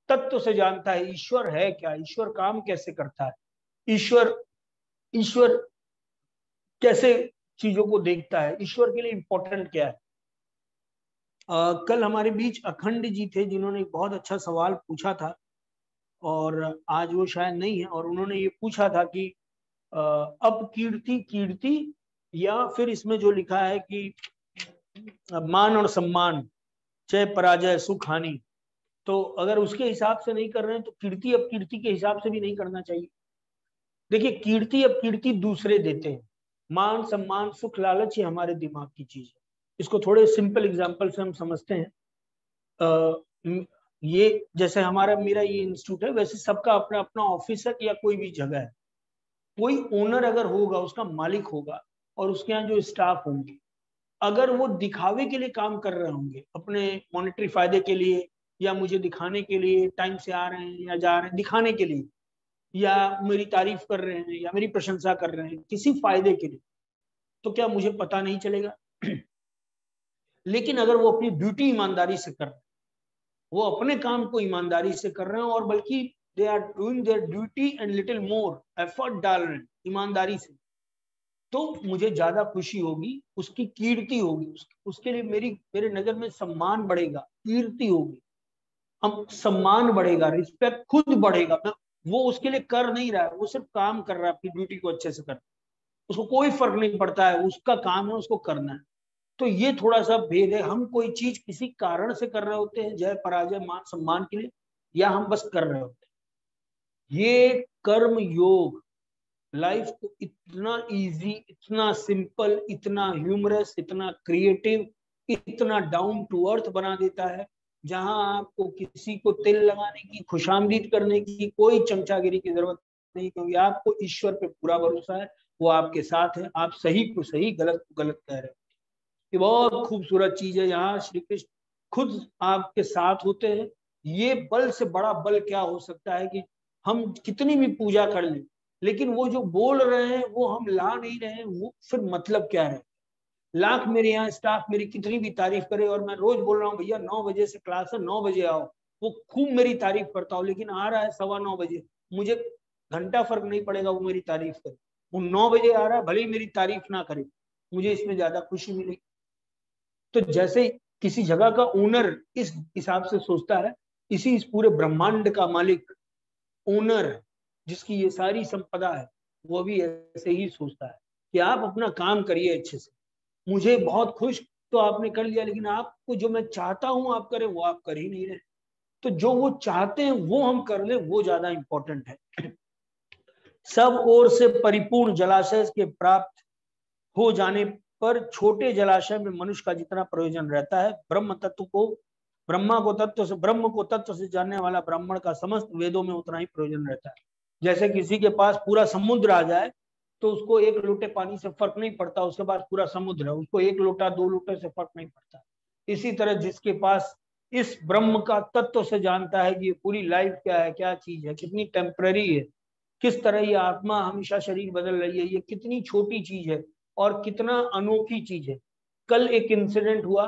तत्व से जानता है ईश्वर है क्या, ईश्वर काम कैसे करता है, ईश्वर ईश्वर कैसे चीजों को देखता है, ईश्वर के लिए इंपॉर्टेंट क्या है। कल हमारे बीच अखंड जी थे जिन्होंने बहुत अच्छा सवाल पूछा था और आज वो शायद नहीं है, और उन्होंने ये पूछा था कि अब कीर्ति कीर्ति या फिर इसमें जो लिखा है कि मान और सम्मान, जय पराजय सुख हानि, तो अगर उसके हिसाब से नहीं कर रहे हैं तो कीर्ति अब कीर्ति के हिसाब से भी नहीं करना चाहिए। देखिए, कीर्ति अब कीर्ति दूसरे देते हैं, मान सम्मान सुख लालच ये हमारे दिमाग की चीज है। इसको थोड़े सिंपल एग्जांपल से हम समझते हैं। ये जैसे मेरा ये इंस्टीट्यूट है, वैसे सबका अपना अपना ऑफिस है या कोई भी जगह है। कोई ओनर अगर होगा, उसका मालिक होगा, और उसके यहाँ जो स्टाफ होंगे, अगर वो दिखावे के लिए काम कर रहे होंगे, अपने मॉनेटरी फायदे के लिए, या मुझे दिखाने के लिए टाइम से आ रहे हैं या जा रहे हैं दिखाने के लिए, या मेरी तारीफ कर रहे हैं या मेरी प्रशंसा कर रहे हैं किसी फायदे के लिए, तो क्या मुझे पता नहीं चलेगा? लेकिन अगर वो अपनी ड्यूटी ईमानदारी से कर रहे हैं, वो अपने काम को ईमानदारी से कर रहे हैं, और बल्कि they are doing their duty and little more effort डाल रहे हैं ईमानदारी से, तो मुझे ज्यादा खुशी होगी, उसकी कीर्ति होगी, उसके लिए मेरे नजर में सम्मान बढ़ेगा, कीर्ति होगी, हम सम्मान बढ़ेगा, रिस्पेक्ट खुद बढ़ेगा। वो उसके लिए कर नहीं रहा है, वो सिर्फ काम कर रहा है, अपनी ड्यूटी को अच्छे से कर, उसको कोई फर्क नहीं पड़ता है, उसका काम है, उसको करना है। तो ये थोड़ा सा भेद है। हम कोई चीज किसी कारण से कर रहे होते हैं, जय पराजय मान सम्मान के लिए, या हम बस कर रहे होते हैं। ये कर्म योग लाइफ को इतना इजी, इतना सिंपल, इतना ह्यूमरस, इतना क्रिएटिव, इतना डाउन टू अर्थ बना देता है, जहां आपको किसी को तिल लगाने की, खुशामदीद करने की कोई चमचागिरी की जरूरत नहीं, क्योंकि आपको ईश्वर पे पूरा भरोसा है, वो आपके साथ है, आप सही को सही, गलत को गलत कह रहे हो। ये बहुत खूबसूरत चीज है, यहाँ श्री कृष्ण खुद आपके साथ होते हैं। ये बल से बड़ा बल क्या हो सकता है कि हम कितनी भी पूजा कर लें, लेकिन वो जो बोल रहे हैं वो हम ला नहीं रहे हैं, वो फिर मतलब क्या है? लाख मेरे यहाँ स्टाफ मेरी कितनी भी तारीफ करे, और मैं रोज बोल रहा हूँ भैया 9 बजे से क्लास है, 9 बजे आओ, वो खूब मेरी तारीफ करता हूँ, लेकिन आ रहा है 9:15 बजे, मुझे घंटा फर्क नहीं पड़ेगा वो मेरी तारीफ करे, वो 9 बजे आ रहा है, भले ही मेरी तारीफ ना करे, मुझे इसमें ज्यादा खुशी मिलेगी। तो जैसे किसी जगह का ओनर इस हिसाब से सोचता है, इसी इस पूरे ब्रह्मांड का मालिक, ओनर, जिसकी ये सारी संपदा है, वो भी ऐसे ही सोचता है कि आप अपना काम करिए अच्छे से, मुझे बहुत खुश तो आपने कर लिया, लेकिन आपको जो मैं चाहता हूं आप करें वो आप कर ही नहीं रहे। तो जो वो चाहते हैं वो हम कर ले, वो ज्यादा इंपॉर्टेंट है। सब ओर से परिपूर्ण जलाशय के प्राप्त हो जाने पर छोटे जलाशय में मनुष्य का जितना प्रयोजन रहता है, ब्रह्म को तत्व से जानने वाला ब्राह्मण का समस्त वेदों में उतना ही प्रयोजन रहता है। जैसे किसी के पास पूरा समुद्र आ जाए तो उसको एक लोटे पानी से फर्क नहीं पड़ता, उसके पास पूरा समुद्र है, उसको एक लोटा 2 लोटे से फर्क नहीं पड़ता। इसी तरह जिसके पास इस ब्रह्म का तत्व से जानता है कि ये पूरी लाइफ क्या है, क्या चीज है, कितनी टेम्पररी है, किस तरह ये आत्मा हमेशा शरीर बदल रही है, ये कितनी छोटी चीज है और कितना अनोखी चीज है। कल एक इंसिडेंट हुआ,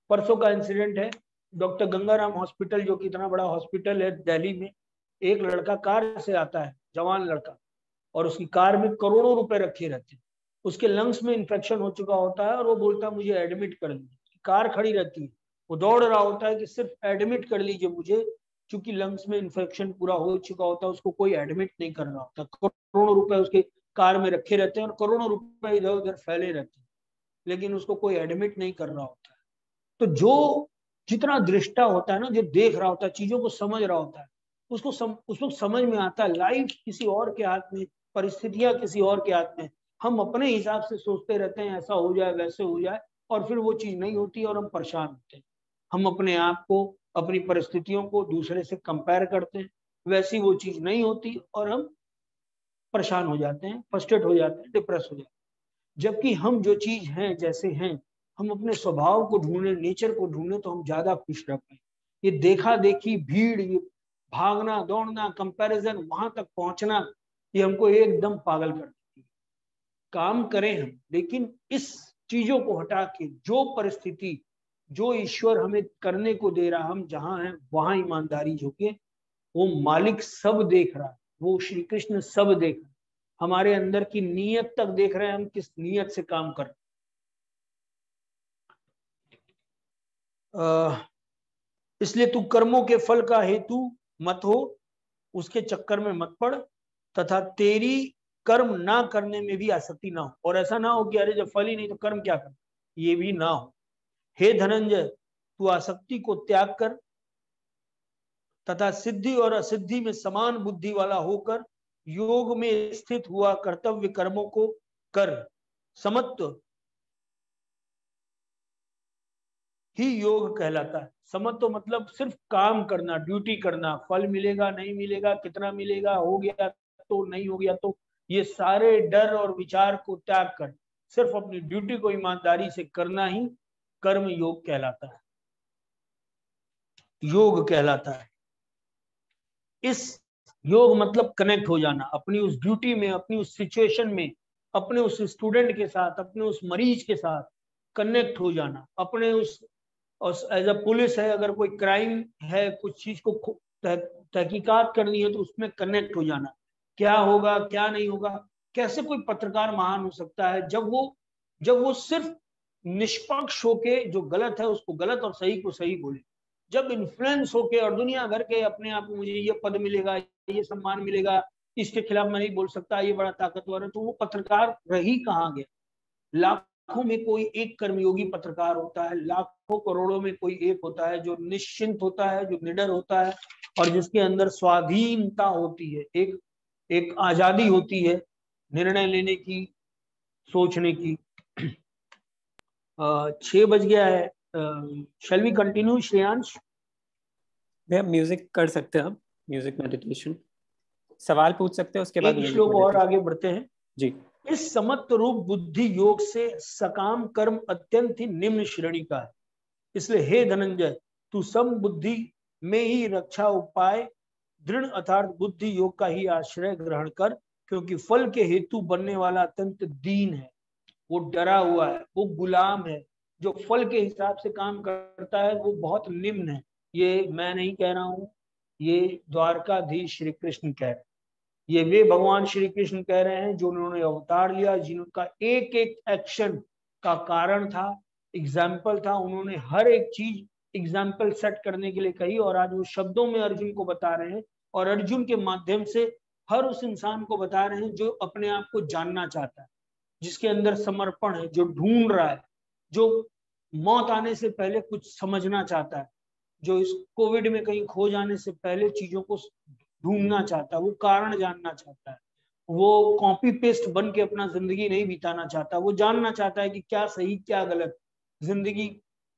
परसों का इंसिडेंट है, डॉक्टर गंगाराम हॉस्पिटल, जो कि इतना बड़ा हॉस्पिटल है दिल्ली में, एक लड़का कार से आता है, जवान लड़का, और उसकी कार में करोड़ों रुपए रखे रहते हैं, उसके लंग्स में इन्फेक्शन हो चुका होता है, और वो बोलता है मुझे एडमिट कर लीजिए। कार खड़ी रहती है, वो दौड़ रहा होता है कि सिर्फ एडमिट कर लीजिए मुझे, क्योंकि लंग्स में इन्फेक्शन पूरा हो चुका होता है, उसको कोई एडमिट नहीं कर रहा होता। करोड़ों रुपए उसके कार में रखे रहते हैं और करोड़ों रुपए इधर उधर फैले रहते हैं, लेकिन उसको कोई एडमिट नहीं कर रहा होता है। तो जो जितना दृष्टा होता है ना, जो देख रहा होता है, चीजों को समझ रहा होता है, उसको समझ में आता है लाइफ किसी और के हाथ में, परिस्थितियां किसी और के हाथ में। हम अपने हिसाब से सोचते रहते हैं ऐसा हो जाए वैसे हो जाए, और फिर वो चीज नहीं होती और हम परेशान होते हैं। हम अपने आप को, अपनी परिस्थितियों को दूसरे से कंपेयर करते हैं, वैसी वो चीज नहीं होती और हम परेशान हो जाते हैं, फ्रस्ट्रेट हो जाते हैं, डिप्रेस हो जाते हैं। जबकि हम जो चीज हैं, जैसे हैं, हम अपने स्वभाव को ढूंढे, नेचर को ढूंढे, तो हम ज्यादा खुश रह पाए। ये देखा देखी, भीड़, ये भागना दौड़ना, कंपैरिजन, वहां तक पहुंचना, ये हमको एकदम पागल कर देती है। काम करें हम, लेकिन इस चीजों को हटा के जो परिस्थिति, जो ईश्वर हमें करने को दे रहा, हम जहां हैं वहां ईमानदारी झोंके। वो मालिक सब देख रहा है, वो श्री कृष्ण सब देख रहा है, हमारे अंदर की नीयत तक देख रहे हैं, हम किस नीयत से काम कर रहे हैं। इसलिए तू कर्मों के फल का हेतु मत हो, उसके चक्कर में मत पड़, तथा तेरी कर्म ना करने में भी आसक्ति ना हो। और ऐसा ना हो कि अरे जब फल ही नहीं तो कर्म क्या कर, ये भी ना हो। हे धनंजय, तू आसक्ति को त्याग कर तथा सिद्धि और असिद्धि में समान बुद्धि वाला होकर योग में स्थित हुआ कर्तव्य कर्मों को कर। समत्व ही योग कहलाता है। समत्व मतलब सिर्फ काम करना, ड्यूटी करना, फल मिलेगा नहीं मिलेगा, कितना मिलेगा, हो गया तो नहीं हो गया तो, ये सारे डर और विचार को त्याग कर सिर्फ अपनी ड्यूटी को ईमानदारी से करना ही कर्म योग कहलाता है, योग कहलाता है। इस योग मतलब कनेक्ट हो जाना अपनी उस ड्यूटी में, अपनी उस सिचुएशन में, अपने उस स्टूडेंट के साथ, अपने उस मरीज के साथ कनेक्ट हो जाना, अपने उस, और एज अ पुलिस है, अगर कोई क्राइम है, कुछ चीज को तहकीकात करनी है तो उसमें कनेक्ट हो जाना, क्या होगा क्या नहीं होगा। कैसे कोई पत्रकार महान हो सकता है जब वो सिर्फ निष्पक्ष होके जो गलत है उसको गलत और सही को सही बोले। जब इन्फ्लुएंस होके और दुनिया भर के अपने आप को, मुझे ये पद मिलेगा, ये सम्मान मिलेगा, इसके खिलाफ मैं नहीं बोल सकता, ये बड़ा ताकतवर है, तो वो पत्रकार रही कहाँ गया। लाखों में कोई एक कर्मयोगी पत्रकार होता है, लाखों करोड़ों में कोई एक होता है जो निश्चिंत होता है, जो निडर होता है, और जिसके अंदर स्वाधीनता होती है, एक एक आजादी होती है निर्णय लेने की, सोचने की। 6 बज गया है। Shall we continue Shreyansh? भैया म्यूजिक कर सकते हैं आप, म्यूजिक मेडिटेशन सवाल पूछ सकते हैं, उसके बाद एक म्यूजिक श्लोक और मेडिटेशन। आगे बढ़ते हैं। जी। इस समत्व रूप बुद्धि योग से सकाम कर्म अत्यंत ही निम्न श्रेणी का है। इसलिए हे धनंजय, तू सम बुद्धि में ही रक्षा उपाय दृढ़ अर्थात बुद्धि योग का ही आश्रय ग्रहण कर, क्योंकि फल के हेतु बनने वाला अत्यंत दीन है, वो डरा हुआ है, वो गुलाम है। जो फल के हिसाब से काम करता है वो बहुत निम्न है। ये मैं नहीं कह रहा हूं, ये द्वारकाधीश श्री कृष्ण कह रहे हैं, ये वे भगवान श्री कृष्ण कह रहे हैं जो उन्होंने अवतार लिया, जिनका एक एक एक्शन का कारण था, एग्जाम्पल था। उन्होंने हर एक चीज एग्जाम्पल सेट करने के लिए कही, और आज वो शब्दों में अर्जुन को बता रहे हैं, और अर्जुन के माध्यम से हर उस इंसान को बता रहे हैं जो अपने आप को जानना चाहता है, जिसके अंदर समर्पण है, जो ढूंढ रहा है, जो मौत आने से पहले कुछ समझना चाहता है, जो इस कोविड में कहीं खो जाने से पहले चीजों को ढूंढना चाहता है, वो कारण जानना चाहता है, वो कॉपी पेस्ट बन के अपना जिंदगी नहीं बिताना चाहता, वो जानना चाहता है कि क्या सही क्या गलत, जिंदगी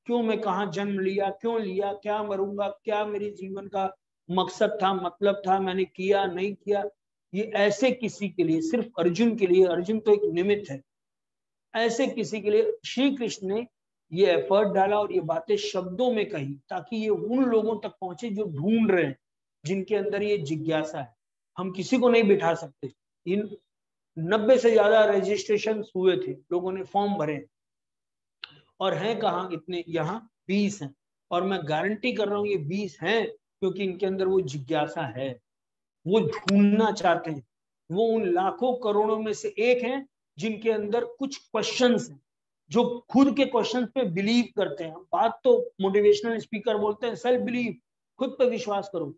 क्यों, मैं कहाँ जन्म लिया, क्यों लिया, क्या मरूंगा, क्या मेरे जीवन का मकसद था, मतलब था, मैंने किया नहीं किया। ये ऐसे किसी के लिए, सिर्फ अर्जुन के लिए, अर्जुन तो एक निमित्त है, ऐसे किसी के लिए श्री कृष्ण ने ये एफर्ट डाला और ये बातें शब्दों में कही, ताकि ये उन लोगों तक पहुंचे जो ढूंढ रहे हैं, जिनके अंदर ये जिज्ञासा है। हम किसी को नहीं बिठा सकते। इन 90 से ज्यादा रजिस्ट्रेशन हुए थे, लोगों ने फॉर्म भरे, और हैं कहाँ इतने, यहाँ 20 हैं। और मैं गारंटी कर रहा हूँ ये 20 हैं क्योंकि इनके अंदर वो जिज्ञासा है, वो ढूंढना चाहते हैं। वो उन लाखों करोड़ों में से एक हैं जिनके अंदर कुछ क्वेश्चंस हैं, जो खुद के क्वेश्चंस पे बिलीव करते हैं। बात तो मोटिवेशनल स्पीकर बोलते हैं सेल्फ बिलीव, खुद पे विश्वास करो,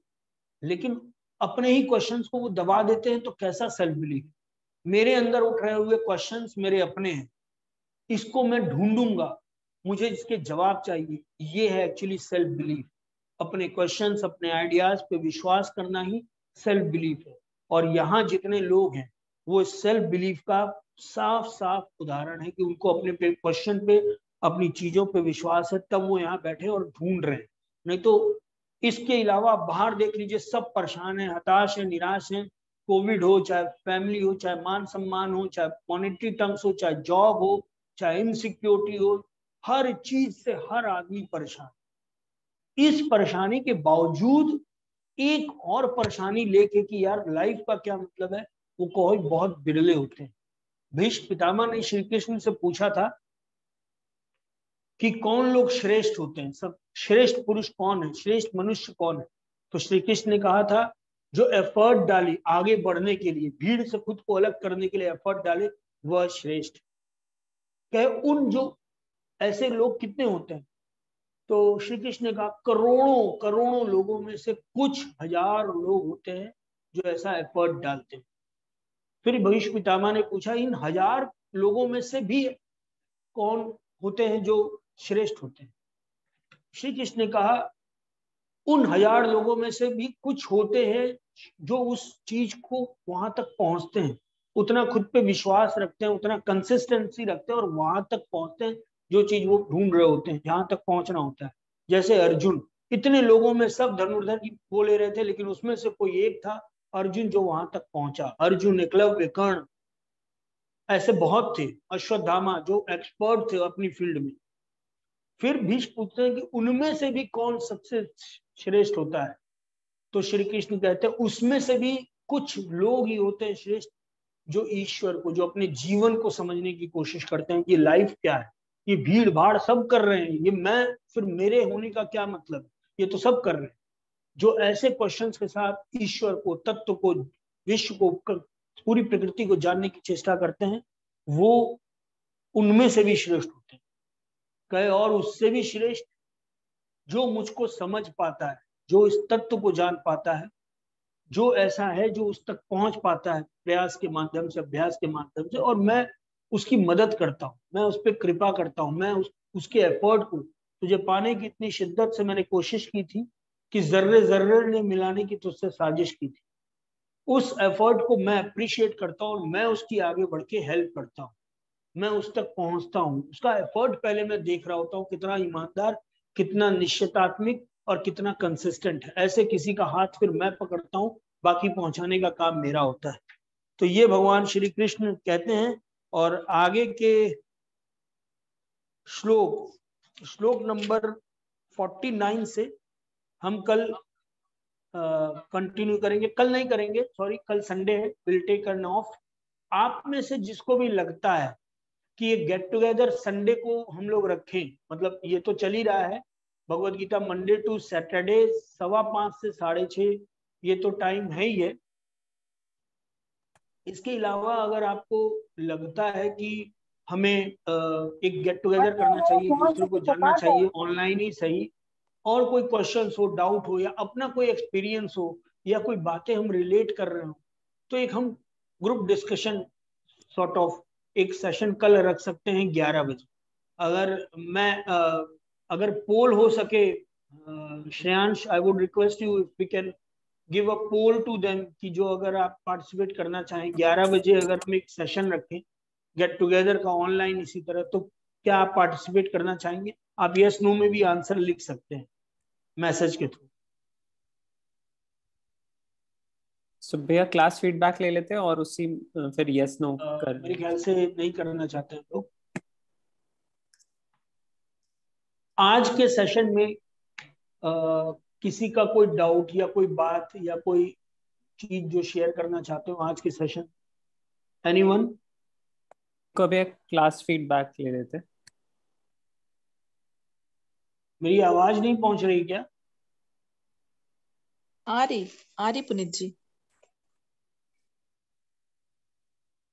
लेकिन अपने ही क्वेश्चंस को वो दबा देते हैं, तो कैसा सेल्फ बिलीव। मेरे अंदर उठ रहे हुए क्वेश्चंस मेरे अपने हैं, इसको मैं ढूंढूंगा, मुझे इसके जवाब चाहिए। ये है एक्चुअली सेल्फ बिलीफ। अपने क्वेश्चंस, अपने आइडियाज पे विश्वास करना ही सेल्फ बिलीफ है। और यहाँ जितने लोग हैं वो सेल्फ बिलीफ का साफ साफ उदाहरण है कि उनको अपने क्वेश्चन पे, अपनी चीजों पे विश्वास है, तब वो यहाँ बैठे और ढूंढ रहे हैं। नहीं तो इसके अलावा बाहर देख लीजिए, सब परेशान है, हताश है, निराश है। कोविड हो, चाहे फैमिली हो, चाहे मान सम्मान हो, चाहे मॉनेटरी टर्म्स हो, चाहे जॉब हो, चाहे इनसिक्योरिटी हो, हर चीज से हर आदमी परेशान। इस परेशानी के बावजूद एक और परेशानी लेके कि यार लाइफ का क्या मतलब है, वो कोई बहुत बिरले होते हैं। भीष्म पितामह ने श्री कृष्ण से पूछा था कि कौन लोग श्रेष्ठ होते हैं, सब श्रेष्ठ पुरुष कौन है, श्रेष्ठ मनुष्य कौन है। तो श्री कृष्ण ने कहा था जो एफर्ट डाली आगे बढ़ने के लिए, भीड़ से खुद को अलग करने के लिए एफर्ट डाले, वह श्रेष्ठ। कहे उन जो ऐसे लोग कितने होते हैं, तो श्री कृष्ण ने कहा करोड़ों करोड़ों लोगों में से कुछ हजार लोग होते हैं जो ऐसा एफर्ट डालते हैं। फिर भीष्म पितामह ने पूछा इन हजार लोगों में से भी कौन होते हैं जो श्रेष्ठ होते हैं। श्री कृष्ण ने कहा उन हजार लोगों में से भी कुछ होते हैं जो उस चीज को वहां तक पहुंचते हैं, उतना खुद पे विश्वास रखते हैं, उतना कंसिस्टेंसी रखते हैं और वहां तक पहुंचते हैं जो चीज वो ढूंढ रहे होते हैं, जहां तक पहुंचना होता है। जैसे अर्जुन, इतने लोगों में सब धनुर्धर की बोले रहे थे, लेकिन उसमें से कोई एक था अर्जुन जो वहां तक पहुंचा। अर्जुन, एकलव्य, कर्ण, ऐसे बहुत थे, अश्वत्थामा जो एक्सपर्ट थे अपनी फील्ड में। फिर भीष्म पूछते हैं कि उनमें से भी कौन सबसे श्रेष्ठ होता है। तो श्री कृष्ण कहते हैं उसमें से भी कुछ लोग ही होते हैं श्रेष्ठ जो ईश्वर को, जो अपने जीवन को समझने की कोशिश करते हैं कि लाइफ क्या है। ये भीड़ भाड़ सब कर रहे हैं, ये मैं, फिर मेरे होने का क्या मतलब, ये तो सब कर रहे हैं। जो ऐसे क्वेश्चंस के साथ ईश्वर को, तत्व को, विश्व को, पूरी प्रकृति को जानने की चेष्टा करते हैं, वो उनमें से भी श्रेष्ठ होते हैं। कहे और उससे भी श्रेष्ठ जो मुझको समझ पाता है, जो इस तत्व को जान पाता है, जो ऐसा है जो उस तक पहुंच पाता है प्रयास के माध्यम से, अभ्यास के माध्यम से, और मैं उसकी मदद करता हूँ, मैं उस पर कृपा करता हूँ, मैं उसके एफर्ट को, तुझे पाने की इतनी शिद्दत से मैंने कोशिश की थी कि जर्रे जर्रे ने मिलाने की तुझसे साजिश की थी, उस एफर्ट को मैं अप्रिशिएट करता हूँ और मैं उसकी आगे बढ़ के हेल्प करता हूँ, मैं उस तक पहुंचता हूँ। उसका एफर्ट पहले मैं देख रहा होता हूँ, कितना ईमानदार, कितना निश्चितात्मिक और कितना कंसिस्टेंट है। ऐसे किसी का हाथ फिर मैं पकड़ता हूँ, बाकी पहुंचाने का काम मेरा होता है। तो ये भगवान श्री कृष्ण कहते हैं। और आगे के श्लोक नंबर 49 से हम कल कंटिन्यू करेंगे। कल नहीं करेंगे, सॉरी, कल संडे है, विल टेक एन ऑफ। आप में से जिसको भी लगता है कि ये गेट टुगेदर संडे को हम लोग रखें, मतलब ये तो चल ही रहा है Bhagavad Gita Monday to Saturday 5:15 से 6:30, ये तो टाइम है ही है। इसके अलावा अगर आपको लगता है कि हमें एक गेट टुगेदर करना चाहिए, दूसरों को जानना चाहिए, ऑनलाइन ही सही, और कोई क्वेश्चन हो, डाउट हो, या अपना कोई एक्सपीरियंस हो, या कोई बातें हम रिलेट कर रहे हो, तो एक हम ग्रुप डिस्कशन सॉर्ट ऑफ एक सेशन कल रख सकते हैं 11 बजे। अगर पोल हो सके, Shreyansh, I would request you if we can give a poll to them कि जो अगर आप पार्टिसिपेट करना चाहें 11 बजे, अगर हम एक सेशन रखें गेट टुगेदर का ऑनलाइन इसी तरह, तो क्या आप पार्टिसिपेट करना चाहेंगे? आप यस नो में भी आंसर लिख सकते हैं मैसेज के थ्रू। सो भैया क्लास फीडबैक ले लेते हैं और उसी फिर यस नो कर मेरे ख्याल से नहीं करना चाहते हैं लोग आज के सेशन में। किसी का कोई डाउट या कोई बात या कोई चीज जो शेयर करना चाहते हो आज के सेशन, एनीवन? को भैया क्लास फीडबैक ले लेते हैं। मेरी आवाज नहीं पहुंच रही क्या? आ रही पुनीत जी,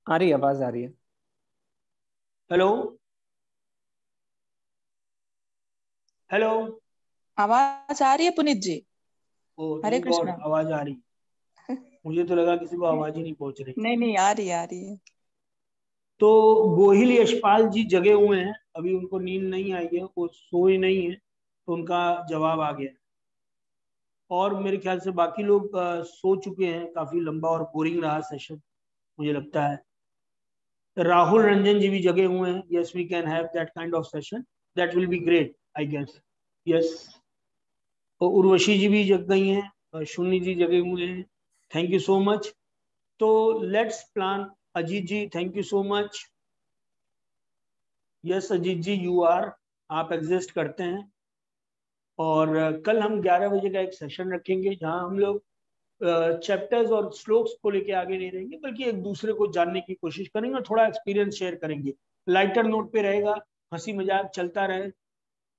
आ रही, आवाज आ रही है। हेलो हेलो, आवाज आ रही है पुनीत जी? ओ हरे थैंक गॉड, कृष्णा। आवाज आ रही। मुझे तो लगा किसी को आवाज ही नहीं पहुंच रही। नहीं आ रही है। तो गोहिल यशपाल जी जगे हुए हैं, अभी उनको नींद नहीं आई है, वो सोए नहीं है, तो उनका जवाब आ गया। और मेरे ख्याल से बाकी लोग सो चुके हैं। काफी लंबा और बोरिंग रहा सेशन मुझे लगता है। राहुल रंजन जी भी जगे हुए हैं। Yes, we can have that kind of session, that will be great I guess. Yes, और उर्वशी जी भी जग गई हैं, शून्य जी जगे हुए हैं। Thank you so much. तो let's plan. Ajit ji, thank you so much. Yes Ajit ji, you are, आप एग्जिस्ट करते हैं। और कल हम 11 बजे का एक सेशन रखेंगे जहां हम लोग चैप्टर्स और श्लोक्स को लेके आगे नहीं रहेंगे, बल्कि एक दूसरे को जानने की कोशिश करेंगे और थोड़ा एक्सपीरियंस शेयर करेंगे। लाइटर नोट पे रहेगा, हंसी मजाक चलता रहे,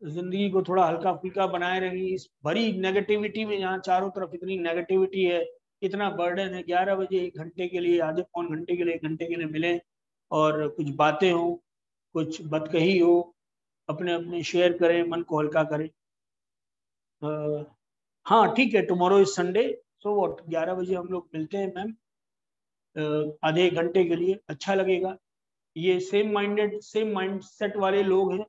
जिंदगी को थोड़ा हल्का फुल्का बनाए रहेंगे। इस भरी नेगेटिविटी में, यहाँ चारों तरफ इतनी नेगेटिविटी है, इतना बर्डन है, 11 बजे 1 घंटे के लिए, आधे पौन घंटे के लिए, 1 घंटे के लिए मिले और कुछ बातें हो, कुछ बतकही हो, अपने अपने शेयर करें, मन को हल्का करें। हाँ ठीक है, tomorrow is Sunday, so what, 11 बजे हम लोग मिलते हैं मैम, आधे 1 घंटे के लिए। अच्छा लगेगा। ये सेम माइंडसेट वाले लोग हैं,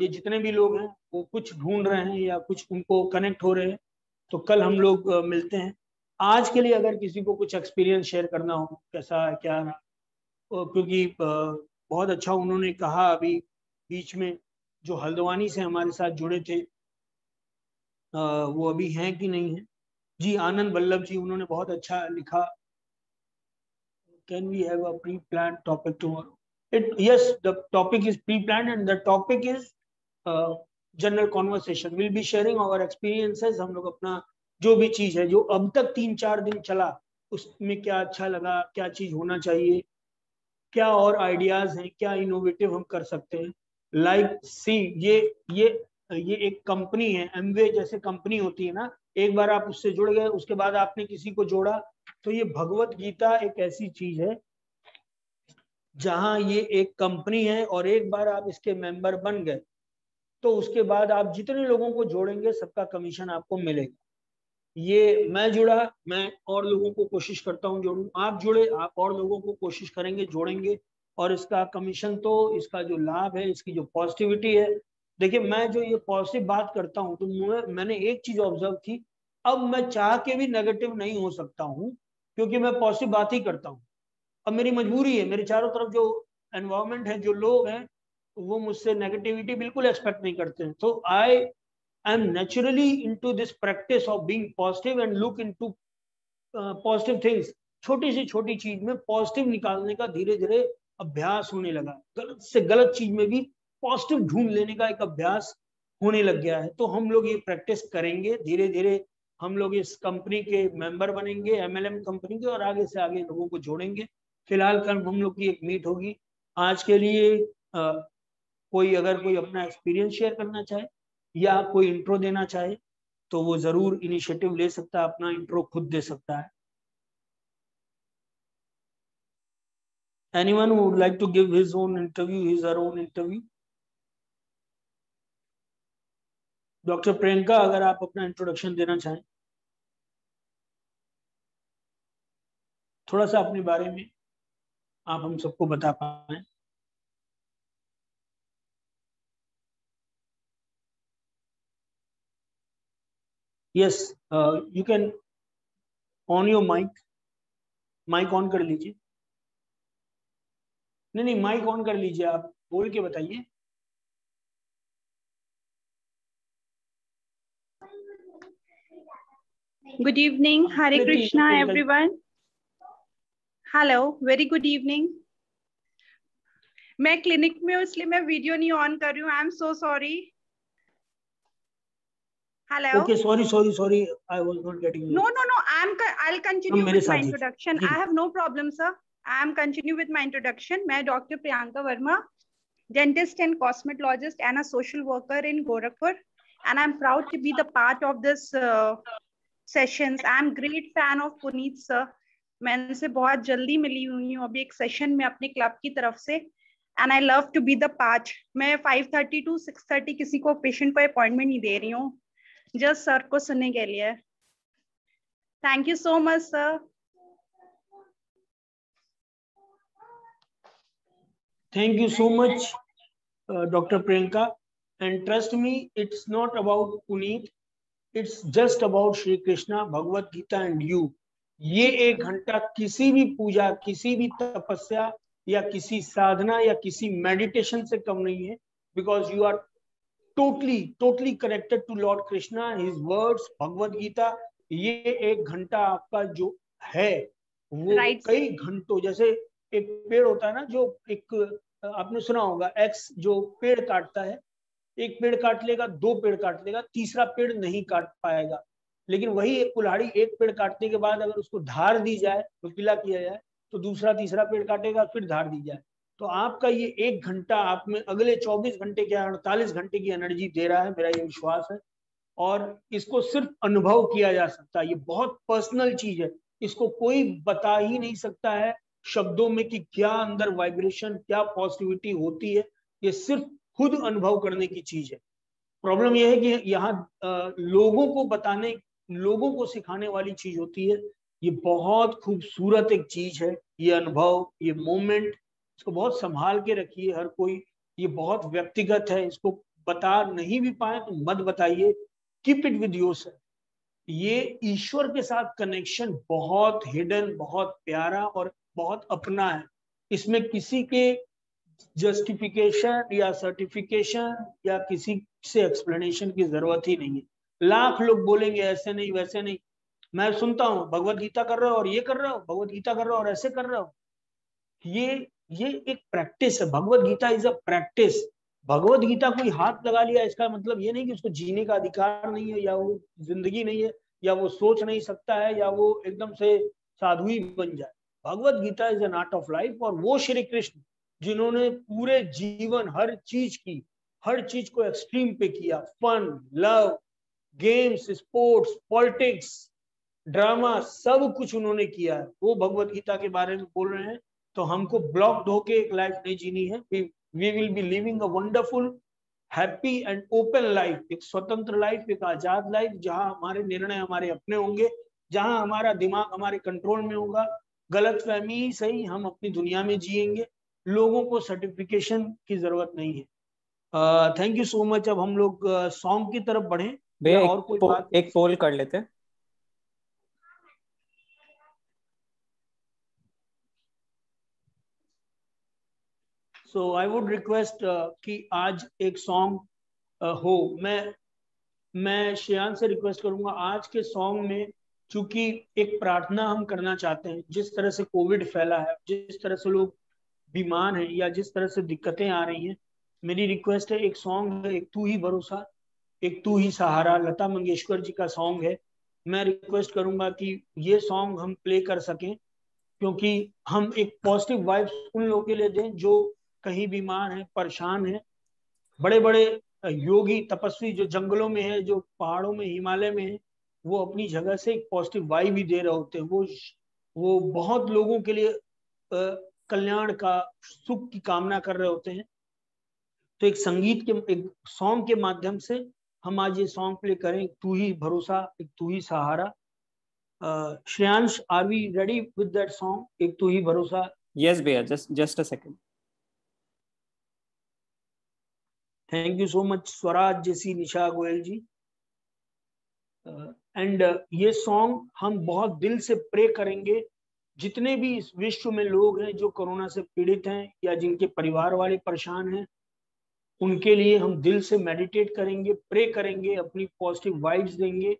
ये जितने भी लोग हैं वो कुछ ढूंढ रहे हैं या कुछ उनको कनेक्ट हो रहे हैं, तो कल हम लोग मिलते हैं। आज के लिए अगर किसी को कुछ एक्सपीरियंस शेयर करना हो, कैसा क्या रहा, क्योंकि बहुत अच्छा उन्होंने कहा अभी बीच में, जो हल्द्वानी से हमारे साथ जुड़े थे, वो अभी हैं कि नहीं है जी, आनंद वल्लभ जी, उन्होंने बहुत अच्छा लिखा। Can we have a pre-planned topic tomorrow? Yes, the topic is pre-planned and the topic is general conversation. We'll be sharing our experiences. हम लोग अपना जो भी चीज है, जो अब तक 3-4 दिन चला, उसमें क्या अच्छा लगा, क्या चीज होना चाहिए, क्या और आइडियाज हैं, क्या इनोवेटिव हम कर सकते हैं। लाइक सी, ये एक कंपनी है, एमवे जैसे कंपनी होती है ना, एक बार आप उससे जुड़ गए, उसके बाद आपने किसी को जोड़ा, तो ये भगवत गीता एक ऐसी चीज है जहां ये एक कंपनी है, और एक बार आप इसके मेंबर बन गए तो उसके बाद आप जितने लोगों को जोड़ेंगे सबका कमीशन आपको मिलेगा। ये मैं जुड़ा, मैं और लोगों को कोशिश करता हूँ जोड़ूं, आप जुड़े, आप और लोगों को कोशिश करेंगे, जोड़ेंगे, और इसका कमीशन, तो इसका जो लाभ है, इसकी जो पॉजिटिविटी है। देखिए, मैं जो ये पॉजिटिव बात करता हूँ, तो मैंने एक चीज ऑब्जर्व की, अब मैं चाह के भी नेगेटिव नहीं हो सकता हूँ, क्योंकि मैं पॉजिटिव बात ही करता हूँ। अब मेरी मजबूरी है, मेरे चारों तरफ जो एनवायरमेंट है, जो लोग हैं, वो मुझसे नेगेटिविटी बिल्कुल एक्सपेक्ट नहीं करते हैं। तो आई am naturally into this practice of being positive and look into positive things। छोटी सी छोटी चीज में पॉजिटिव निकालने का धीरे धीरे अभ्यास होने लगा, गलत से गलत चीज में भी पॉजिटिव ढूंढ लेने का एक अभ्यास होने लग गया है। तो हम लोग ये प्रैक्टिस करेंगे धीरे धीरे, हम लोग इस कंपनी के मेंबर बनेंगे, एमएलएम कंपनी के, और आगे से आगे लोगों को जोड़ेंगे। फिलहाल कल हम लोग की एक मीट होगी। आज के लिए कोई अगर कोई अपना एक्सपीरियंस शेयर करना चाहे या कोई इंट्रो देना चाहे, तो वो जरूर इनिशिएटिव ले सकता है, अपना इंट्रो खुद दे सकता है। Anyone who would like to give his own interview, his or her own interview? Doctor Priyanka, अगर आप अपना इंट्रोडक्शन देना चाहें, थोड़ा सा अपने बारे में आप हम सबको बता पाएं। Yes, you can on your mic, mic on कर लीजिए। नहीं, माइक ऑन कर लीजिए, आप बोल के बताइए। Good evening, Hare Krishna everyone. Hello, very good evening. मैं क्लिनिक में हूँ इसलिए मैं वीडियो नहीं ऑन कर रही हूँ. I am so sorry. Hello. Okay, sorry. I was not getting you. No. I'll continue with my introduction. I have no problem, sir. I am continue with my introduction. मैं Dr. Priyanka Verma, dentist and cosmetologist and a social worker in Gorakhpur, and I'm proud to be the part of this sessions. I'm great fan of Puneet sir. मैं इनसे बहुत जल्दी मिली हुई हूँ अभी एक सेशन में अपने क्लब की तरफ से, and I love to be the part. मैं 5:30 to 6:30 किसी को पेशेंट को अपॉइंटमेंट नहीं दे रही हूँ, जस्ट सर को सुनने के लिए. Thank you so much sir. Thank you so much Dr. Priyanka, and trust me, it's not about Puneet, it's just about Shri Krishna, Bhagavad Gita and you. ये 1 घंटा किसी भी पूजा, किसी भी तपस्या या किसी साधना या किसी मेडिटेशन से कम नहीं है, because you are totally connected to Lord Krishna, his words, Bhagavad Gita. ये 1 घंटा आपका जो है वो कई घंटों, जैसे एक पेड़ होता है ना, जो एक आपने सुना होगा, एक्स जो पेड़ काटता है, एक पेड़ काट लेगा, 2 पेड़ काट लेगा, तीसरा पेड़ नहीं काट पाएगा। लेकिन वही एक कुल्हाड़ी एक पेड़ काटने के बाद अगर उसको धार दी जाए, नुकीला किया जाए, तो दूसरा तीसरा पेड़ काटेगा, फिर धार दी जाए। तो आपका ये 1 घंटा आप में अगले 24 घंटे के 48 घंटे की एनर्जी दे रहा है, मेरा ये विश्वास है। और इसको सिर्फ अनुभव किया जा सकता है, ये बहुत पर्सनल चीज है, इसको कोई बता ही नहीं सकता है शब्दों में कि क्या अंदर वाइब्रेशन, क्या पॉजिटिविटी होती है। ये सिर्फ खुद अनुभव करने की चीज है। प्रॉब्लम यह है कि यहाँ लोगों को बताने, लोगों को सिखाने वाली चीज होती है। ये बहुत खूबसूरत एक चीज है, ये अनुभव, ये मोमेंट, इसको बहुत संभाल के रखिए हर कोई। ये बहुत व्यक्तिगत है, इसको बता नहीं भी पाए तो मत बताइए, कीप इट विद योरसेल्फ। ये ईश्वर के साथ कनेक्शन बहुत हिडन, बहुत प्यारा और बहुत अपना है। इसमें किसी के जस्टिफिकेशन या सर्टिफिकेशन या किसी से एक्सप्लेनेशन की जरूरत ही नहीं है। लाख लोग बोलेंगे ऐसे नहीं वैसे नहीं, मैं सुनता हूँ भगवत गीता कर रहे हो और ये कर रहे हो, भगवत गीता कर रहे हो और ऐसे कर रहे हो। ये एक प्रैक्टिस है, भगवत Gita is a practice. Bhagavad Gita कोई हाथ लगा लिया इसका मतलब ये नहीं कि उसको जीने का अधिकार नहीं है, या वो जिंदगी नहीं है, या वो सोच नहीं सकता है, या वो एकदम से साधु ही बन जाए। Bhagavad Gita is an art of life. और वो श्री कृष्ण जिन्होंने पूरे जीवन हर चीज को एक्सट्रीम पे किया, fun, love, games, sports, politics, drama, सब कुछ उन्होंने किया है, वो भगवत गीता के बारे में बोल रहे हैं। तो हमको ब्लॉक होके एक लाइफ नहीं जीनी है। We will be living a wonderful, happy and open life, एक स्वतंत्र लाइफ, एक आजाद लाइफ, जहां हमारे निर्णय हमारे अपने होंगे, जहां हमारा दिमाग हमारे कंट्रोल में होगा। गलत फहमी सही, हम अपनी दुनिया में जिएंगे, लोगों को सर्टिफिकेशन की जरूरत नहीं है। Thank you so much. अब हम लोग सॉन्ग की तरफ बढ़े। और कोई बात? एक पोल कर लेते हैं। सो आई वुड रिक्वेस्ट कि आज एक सॉन्ग हो। मैं श्रेयांश से रिक्वेस्ट करूंगा, आज के सॉन्ग में चूंकि एक प्रार्थना हम करना चाहते हैं, जिस तरह से कोविड फैला है, जिस तरह से लोग बीमार हैं, या जिस तरह से दिक्कतें आ रही हैं, मेरी रिक्वेस्ट है, एक सॉन्ग है, एक तू ही भरोसा, एक तू ही सहारा, लता मंगेशकर जी का सॉन्ग है। मैं रिक्वेस्ट करूंगा कि ये सॉन्ग हम प्ले कर सकें, क्योंकि हम एक पॉजिटिव वाइब्स उन लोगों के लिए दें जो कहीं बीमार हैं, परेशान हैं। बड़े बड़े योगी तपस्वी जो जंगलों में है, जो पहाड़ों में, हिमालय में है, वो अपनी जगह से एक पॉजिटिव वाइब भी दे रहे होते हैं। वो बहुत लोगों के लिए कल्याण का, सुख की कामना कर रहे होते हैं। तो एक संगीत के, एक सॉन्ग के माध्यम से हम आज ये सॉन्ग प्ले करें, तू ही भरोसा, एक तू ही सहारा। Shreyansh, are we ready with that song, एक तू ही भरोसा? यस भैया, just a second. Thank you so much Swaraj जैसी निशा गोयल जी। एंड ये सॉन्ग हम बहुत दिल से प्रे करेंगे, जितने भी इस विश्व में लोग हैं जो कोरोना से पीड़ित हैं या जिनके परिवार वाले परेशान हैं, उनके लिए हम दिल से मेडिटेट करेंगे, प्रे करेंगे, अपनी पॉजिटिव वाइब्स देंगे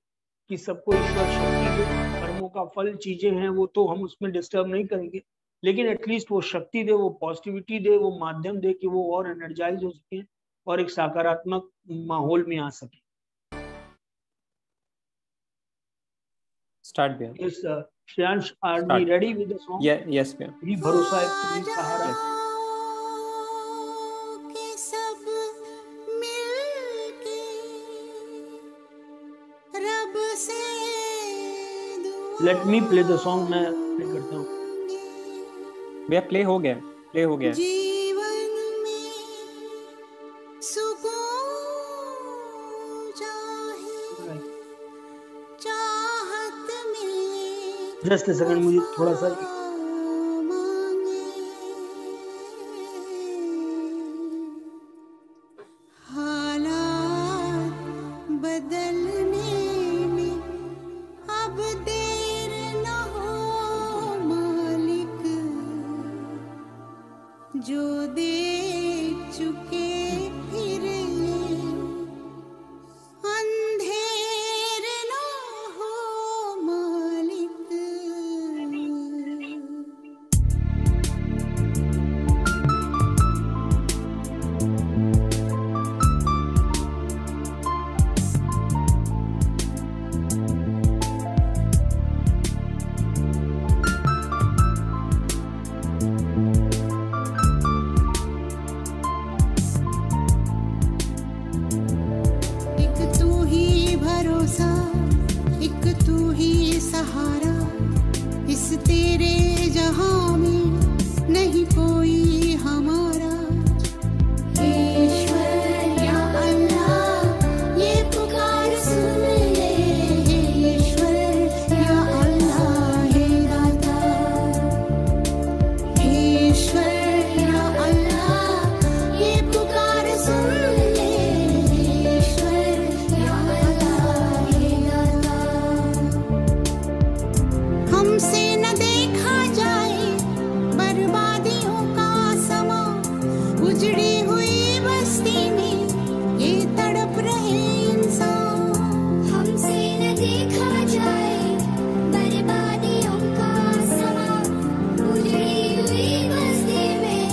कि सबको ईश्वर शक्ति दे। कर्मों का फल चीजें हैं, वो तो हम उसमें डिस्टर्ब नहीं करेंगे, लेकिन एटलीस्ट वो शक्ति दे, वो पॉजिटिविटी दे, वो माध्यम दे कि वो और एनर्जाइज हो सके और एक सकारात्मक माहौल में आ सके। स्टार्ट भैया। Yes Shreyansh, are we ready with the song? Yes भैया। भी भरोसा है, तू ही सहारा। Let me play the song, मैं प्ले करता हूँ। भैया प्ले हो गया। जीवन में सुकून जाहे, चाहत में जस्ट अ सेकंड, मुझे थोड़ा सा जो देख चुके फिर ये अंधेर ना हो मालिक। एक तू ही भरोसा, एक तू ही सहारा, इस तेरे जहां में नहीं कोई हमारा। ईश्वर या अल्लाह ये पुकार सुन ले, ईश्वर या अल्लाह हे दाता। ईश्वर या अल्लाह ये पुकार सुन ले, ईश्वर या अल्लाह हे दाता। हमसे न देखा जाए बर्बादियों का समा, उजड़ी हुई बस्ती में ये तड़प रहे इंसान। हमसे न देखा जाए बर्बादियों का समा, उजड़ी हुई बस्ती में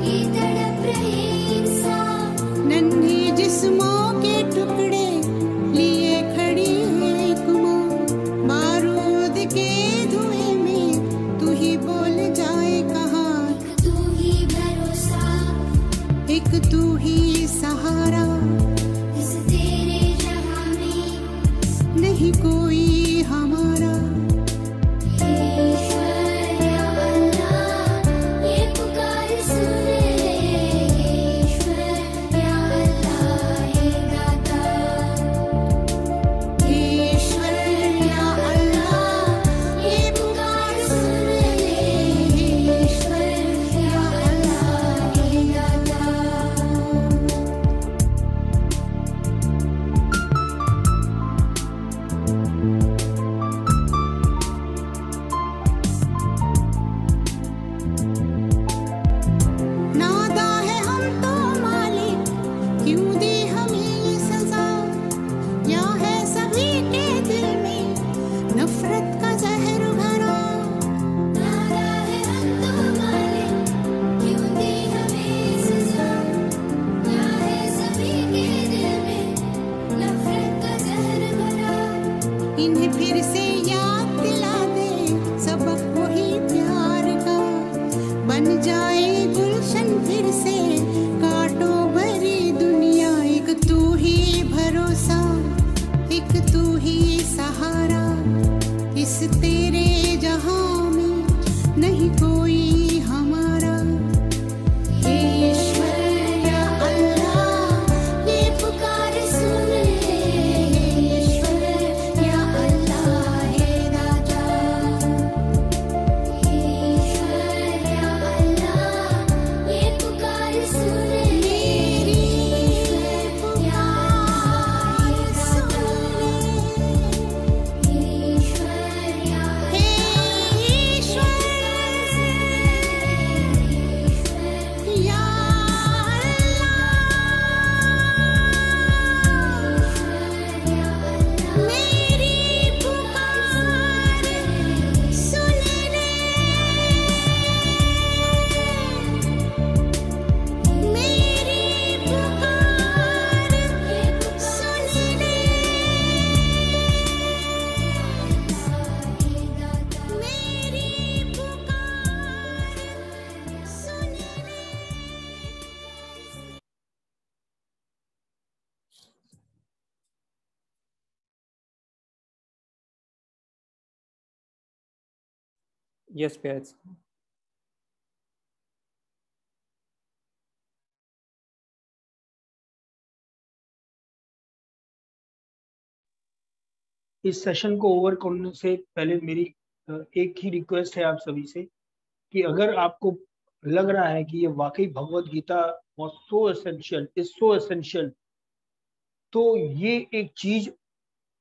ये तड़प रहे इंसान। नन्हे जिस्मों के टुकड़े लिए खड़ी है एक माँ, बारूद के धुएं में तू ही बोल जाए कहाँ। तू ही भरोसा, एक तू ही सहारा, इस तेरे जहां में नहीं कोई हमारा। ईश्वर या अल्लाह ये पुकार सुन ले, ईश्वर या अल्लाह हे दाता। ईश्वर या अल्लाह ये पुकार सुन ले, ईश्वर या अल्लाह हे दाता। नादा है हम तो मालिक, क्यों दी हमें ये सजा, या है सभी के दिल में नफरत का जहर भरा। नादा है हम तो मालिक, क्यों दी हमें ये सजा, या है सभी के दिल में नफरत का जहर भरा। इन्हें फिर से याद दिला दे सबक वही प्यार का, बन जाए गुलशन फिर से कांटों भरी दुनिया। एक तू ही भरोसा, एक तू ही सहारा, इस तेरे जहां में नहीं कोई हमारा। ईश्वर या अल्लाह ये पुकार सुन ले, ईश्वर या अल्लाह हे दाता। ईश्वर या अल्लाह ये पुकार सुन ले, मेरी पुकार सुन ले। ईश्वर या हे ईश्वर या अल्लाह, मेरी पुकार सुन ले, मेरी पुकार सुन ले, मेरी पुकार सुन ले। Yes, Piyaz. इस सेशन को ओवर करने से पहले मेरी एक ही रिक्वेस्ट है आप सभी से कि अगर आपको लग रहा है कि ये वाकई Bhagavad Gita was so essential, is so essential, तो ये एक चीज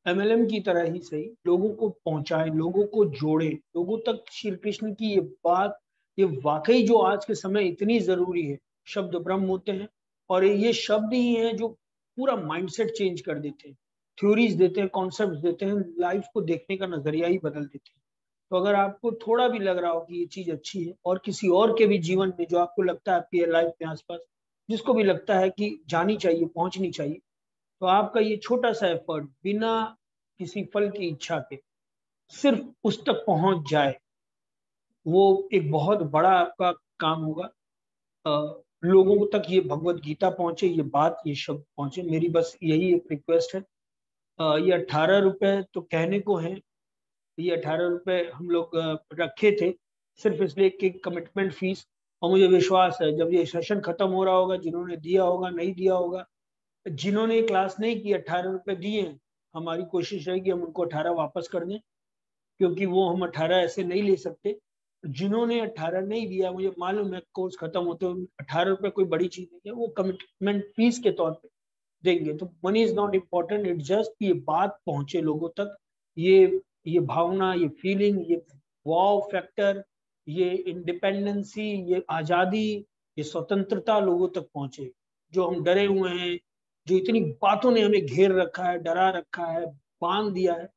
MLM की तरह ही सही लोगों को पहुंचाए, लोगों को जोड़े, लोगों तक श्री कृष्ण की ये बात ये वाकई जो आज के समय इतनी जरूरी है। शब्द ब्रह्म होते हैं और ये शब्द ही हैं जो पूरा माइंडसेट चेंज कर देते हैं, थ्योरीज देते हैं, कॉन्सेप्ट देते हैं, लाइफ को देखने का नजरिया ही बदल देते हैं। तो अगर आपको थोड़ा भी लग रहा हो कि ये चीज अच्छी है और किसी और के भी जीवन में जो आपको लगता है आपकी लाइफ के आसपास जिसको भी लगता है कि जानी चाहिए, पहुंचनी चाहिए, तो आपका ये छोटा सा एफर्ट बिना किसी फल की इच्छा के सिर्फ उस तक पहुंच जाए, वो एक बहुत बड़ा आपका काम होगा। लोगों तक ये भगवत गीता पहुंचे, ये बात, ये शब्द पहुंचे, मेरी बस यही एक रिक्वेस्ट है। ये 18 रुपए तो कहने को है, ये 18 रुपए हम लोग रखे थे सिर्फ इसलिए कि कमिटमेंट फीस, और मुझे विश्वास है जब ये सेशन खत्म हो रहा होगा, जिन्होंने दिया होगा, नहीं दिया होगा, जिन्होंने क्लास नहीं की 18 रुपए दिए हैं, हमारी कोशिश रहेगी हम उनको 18 वापस कर दें, क्योंकि वो हम 18 ऐसे नहीं ले सकते। जिन्होंने 18 नहीं दिया, मुझे मालूम है कोर्स खत्म होते हुए 18 रुपए कोई बड़ी चीज नहीं है, वो कमिटमेंट फीस के तौर पे देंगे। तो money is not important, it just ये बात पहुंचे लोगों तक, ये भावना, ये फीलिंग, ये वाव फैक्टर, ये इंडिपेंडेंसी, ये आजादी, ये स्वतंत्रता लोगों तक पहुंचे। जो हम डरे हुए हैं, जो इतनी बातों ने हमें घेर रखा है, डरा रखा है, बांध दिया है,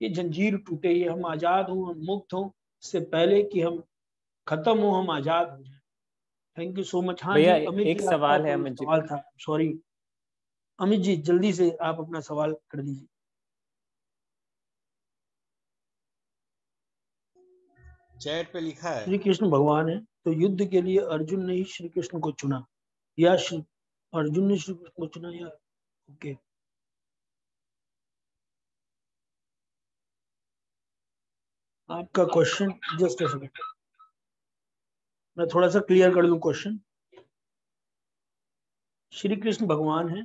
ये जंजीर टूटे, ये हम आजाद हों, हम मुक्त हों, इससे पहले कि हम खत्म हो, हम आजाद हो जाए। Thank you so much. हाँ जी, अमित एक जी, सवाल है। अमित जी सवाल था, सॉरी अमित जी, जल्दी से आप अपना सवाल कर दीजिए। चैट पे लिखा है श्री कृष्ण भगवान है तो युद्ध के लिए अर्जुन ने ही श्री कृष्ण को चुना या अर्जुन ने श्री कृष्ण को चुना या ओके। आपका क्वेश्चन जस्ट अ सेकंड, मैं थोड़ा सा क्लियर कर दूं क्वेश्चन। श्री कृष्ण भगवान है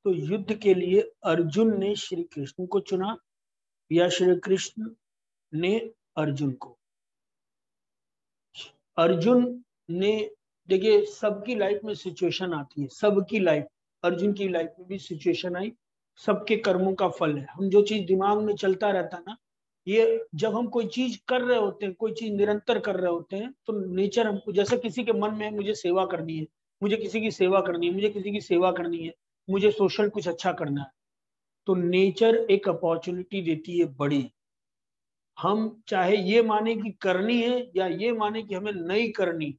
तो युद्ध के लिए अर्जुन ने श्री कृष्ण को चुना या श्री कृष्ण ने अर्जुन को? अर्जुन ने, देखिए सबकी लाइफ में सिचुएशन आती है, सबकी लाइफ, अर्जुन की लाइफ में भी सिचुएशन आई, सबके कर्मों का फल है। हम जो चीज दिमाग में चलता रहता ना, ये जब हम कोई चीज कर रहे होते हैं, कोई चीज निरंतर कर रहे होते हैं, तो नेचर हमको, जैसे किसी के मन में मुझे सेवा करनी है, मुझे किसी की सेवा करनी है, मुझे किसी की सेवा करनी है, मुझे सोशल कुछ अच्छा करना है, तो नेचर एक अपॉर्चुनिटी देती है बड़ी। हम चाहे ये माने कि करनी है या ये माने कि हमें नहीं करनी,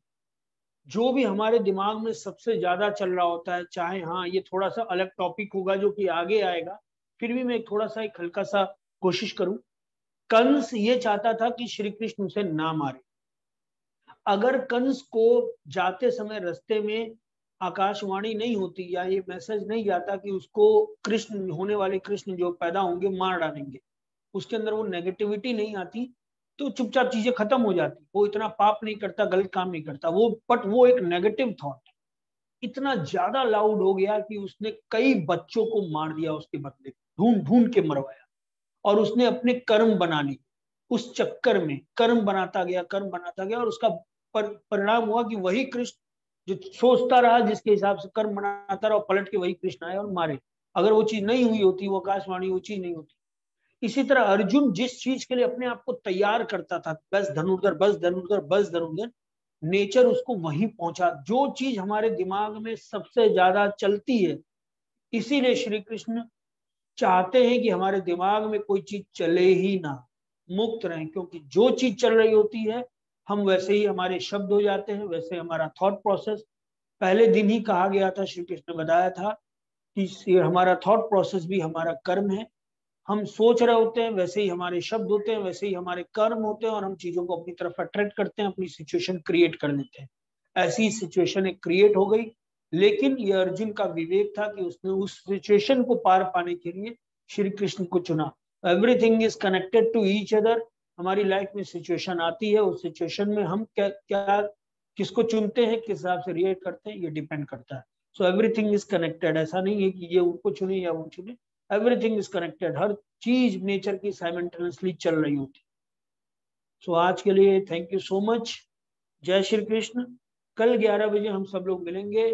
जो भी हमारे दिमाग में सबसे ज्यादा चल रहा होता है, चाहे, हाँ ये थोड़ा सा अलग टॉपिक होगा जो कि आगे आएगा, फिर भी मैं थोड़ा सा एक हल्का सा कोशिश करूं। कंस ये चाहता था कि श्री कृष्ण उसे ना मारे। अगर कंस को जाते समय रास्ते में आकाशवाणी नहीं होती या ये मैसेज नहीं जाता कि उसको कृष्ण, होने वाले कृष्ण जो पैदा होंगे मार डालेंगे, उसके अंदर वो नेगेटिविटी नहीं आती, तो चुपचाप चीजें खत्म हो जाती, वो इतना पाप नहीं करता, गलत काम नहीं करता वो, बट वो एक नेगेटिव थॉट इतना ज्यादा लाउड हो गया कि उसने कई बच्चों को मार दिया, उसके बदले ढूंढ ढूंढ के मरवाया, और उसने अपने कर्म बना लिए। उस चक्कर में कर्म बनाता गया, कर्म बनाता गया, और उसका परिणाम हुआ कि वही कृष्ण जो सोचता रहा, जिसके हिसाब से कर्म बनाता रहा, पलट के वही कृष्ण आए और मारे। अगर वो चीज नहीं हुई होती, वो आकाशवाणी, वो चीज नहीं होती। इसी तरह अर्जुन जिस चीज के लिए अपने आप को तैयार करता था, बस धनुर्धर, बस धनुर्धर, बस धनुर्धर, नेचर उसको वहीं पहुंचा। जो चीज हमारे दिमाग में सबसे ज्यादा चलती है, इसीलिए श्री कृष्ण चाहते हैं कि हमारे दिमाग में कोई चीज चले ही ना, मुक्त रहें, क्योंकि जो चीज चल रही होती है, हम वैसे ही हमारे शब्द हो जाते हैं, वैसे हमारा थॉट प्रोसेस। पहले दिन ही कहा गया था, श्री कृष्ण ने बताया था कि हमारा थॉट प्रोसेस भी हमारा कर्म है। हम सोच रहे होते हैं, वैसे ही हमारे शब्द होते हैं, वैसे ही हमारे कर्म होते हैं, और हम चीजों को अपनी तरफ अट्रैक्ट करते हैं, अपनी सिचुएशन क्रिएट कर लेते हैं। ऐसी सिचुएशन एक क्रिएट हो गई, लेकिन ये अर्जुन का विवेक था कि उसने उस सिचुएशन को पार पाने के लिए श्री कृष्ण को चुना। Everything is connected to each other. हमारी लाइफ में सिचुएशन आती है, उस सिचुएशन में हम क्या किसको चुनते हैं, किस हिसाब से रिएक्ट करते हैं, ये डिपेंड करता है। So everything is connected. ऐसा नहीं है कि ये उनको चुने या वो चुने, एवरीथिंग इज कनेक्टेड। हर चीज नेचर की साइमल्टेनियसली चल रही होती। सो आज के लिए थैंक यू सो मच। जय श्री कृष्ण। कल 11 बजे हम सब लोग मिलेंगे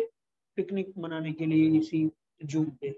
पिकनिक मनाने के लिए इसी जून पे।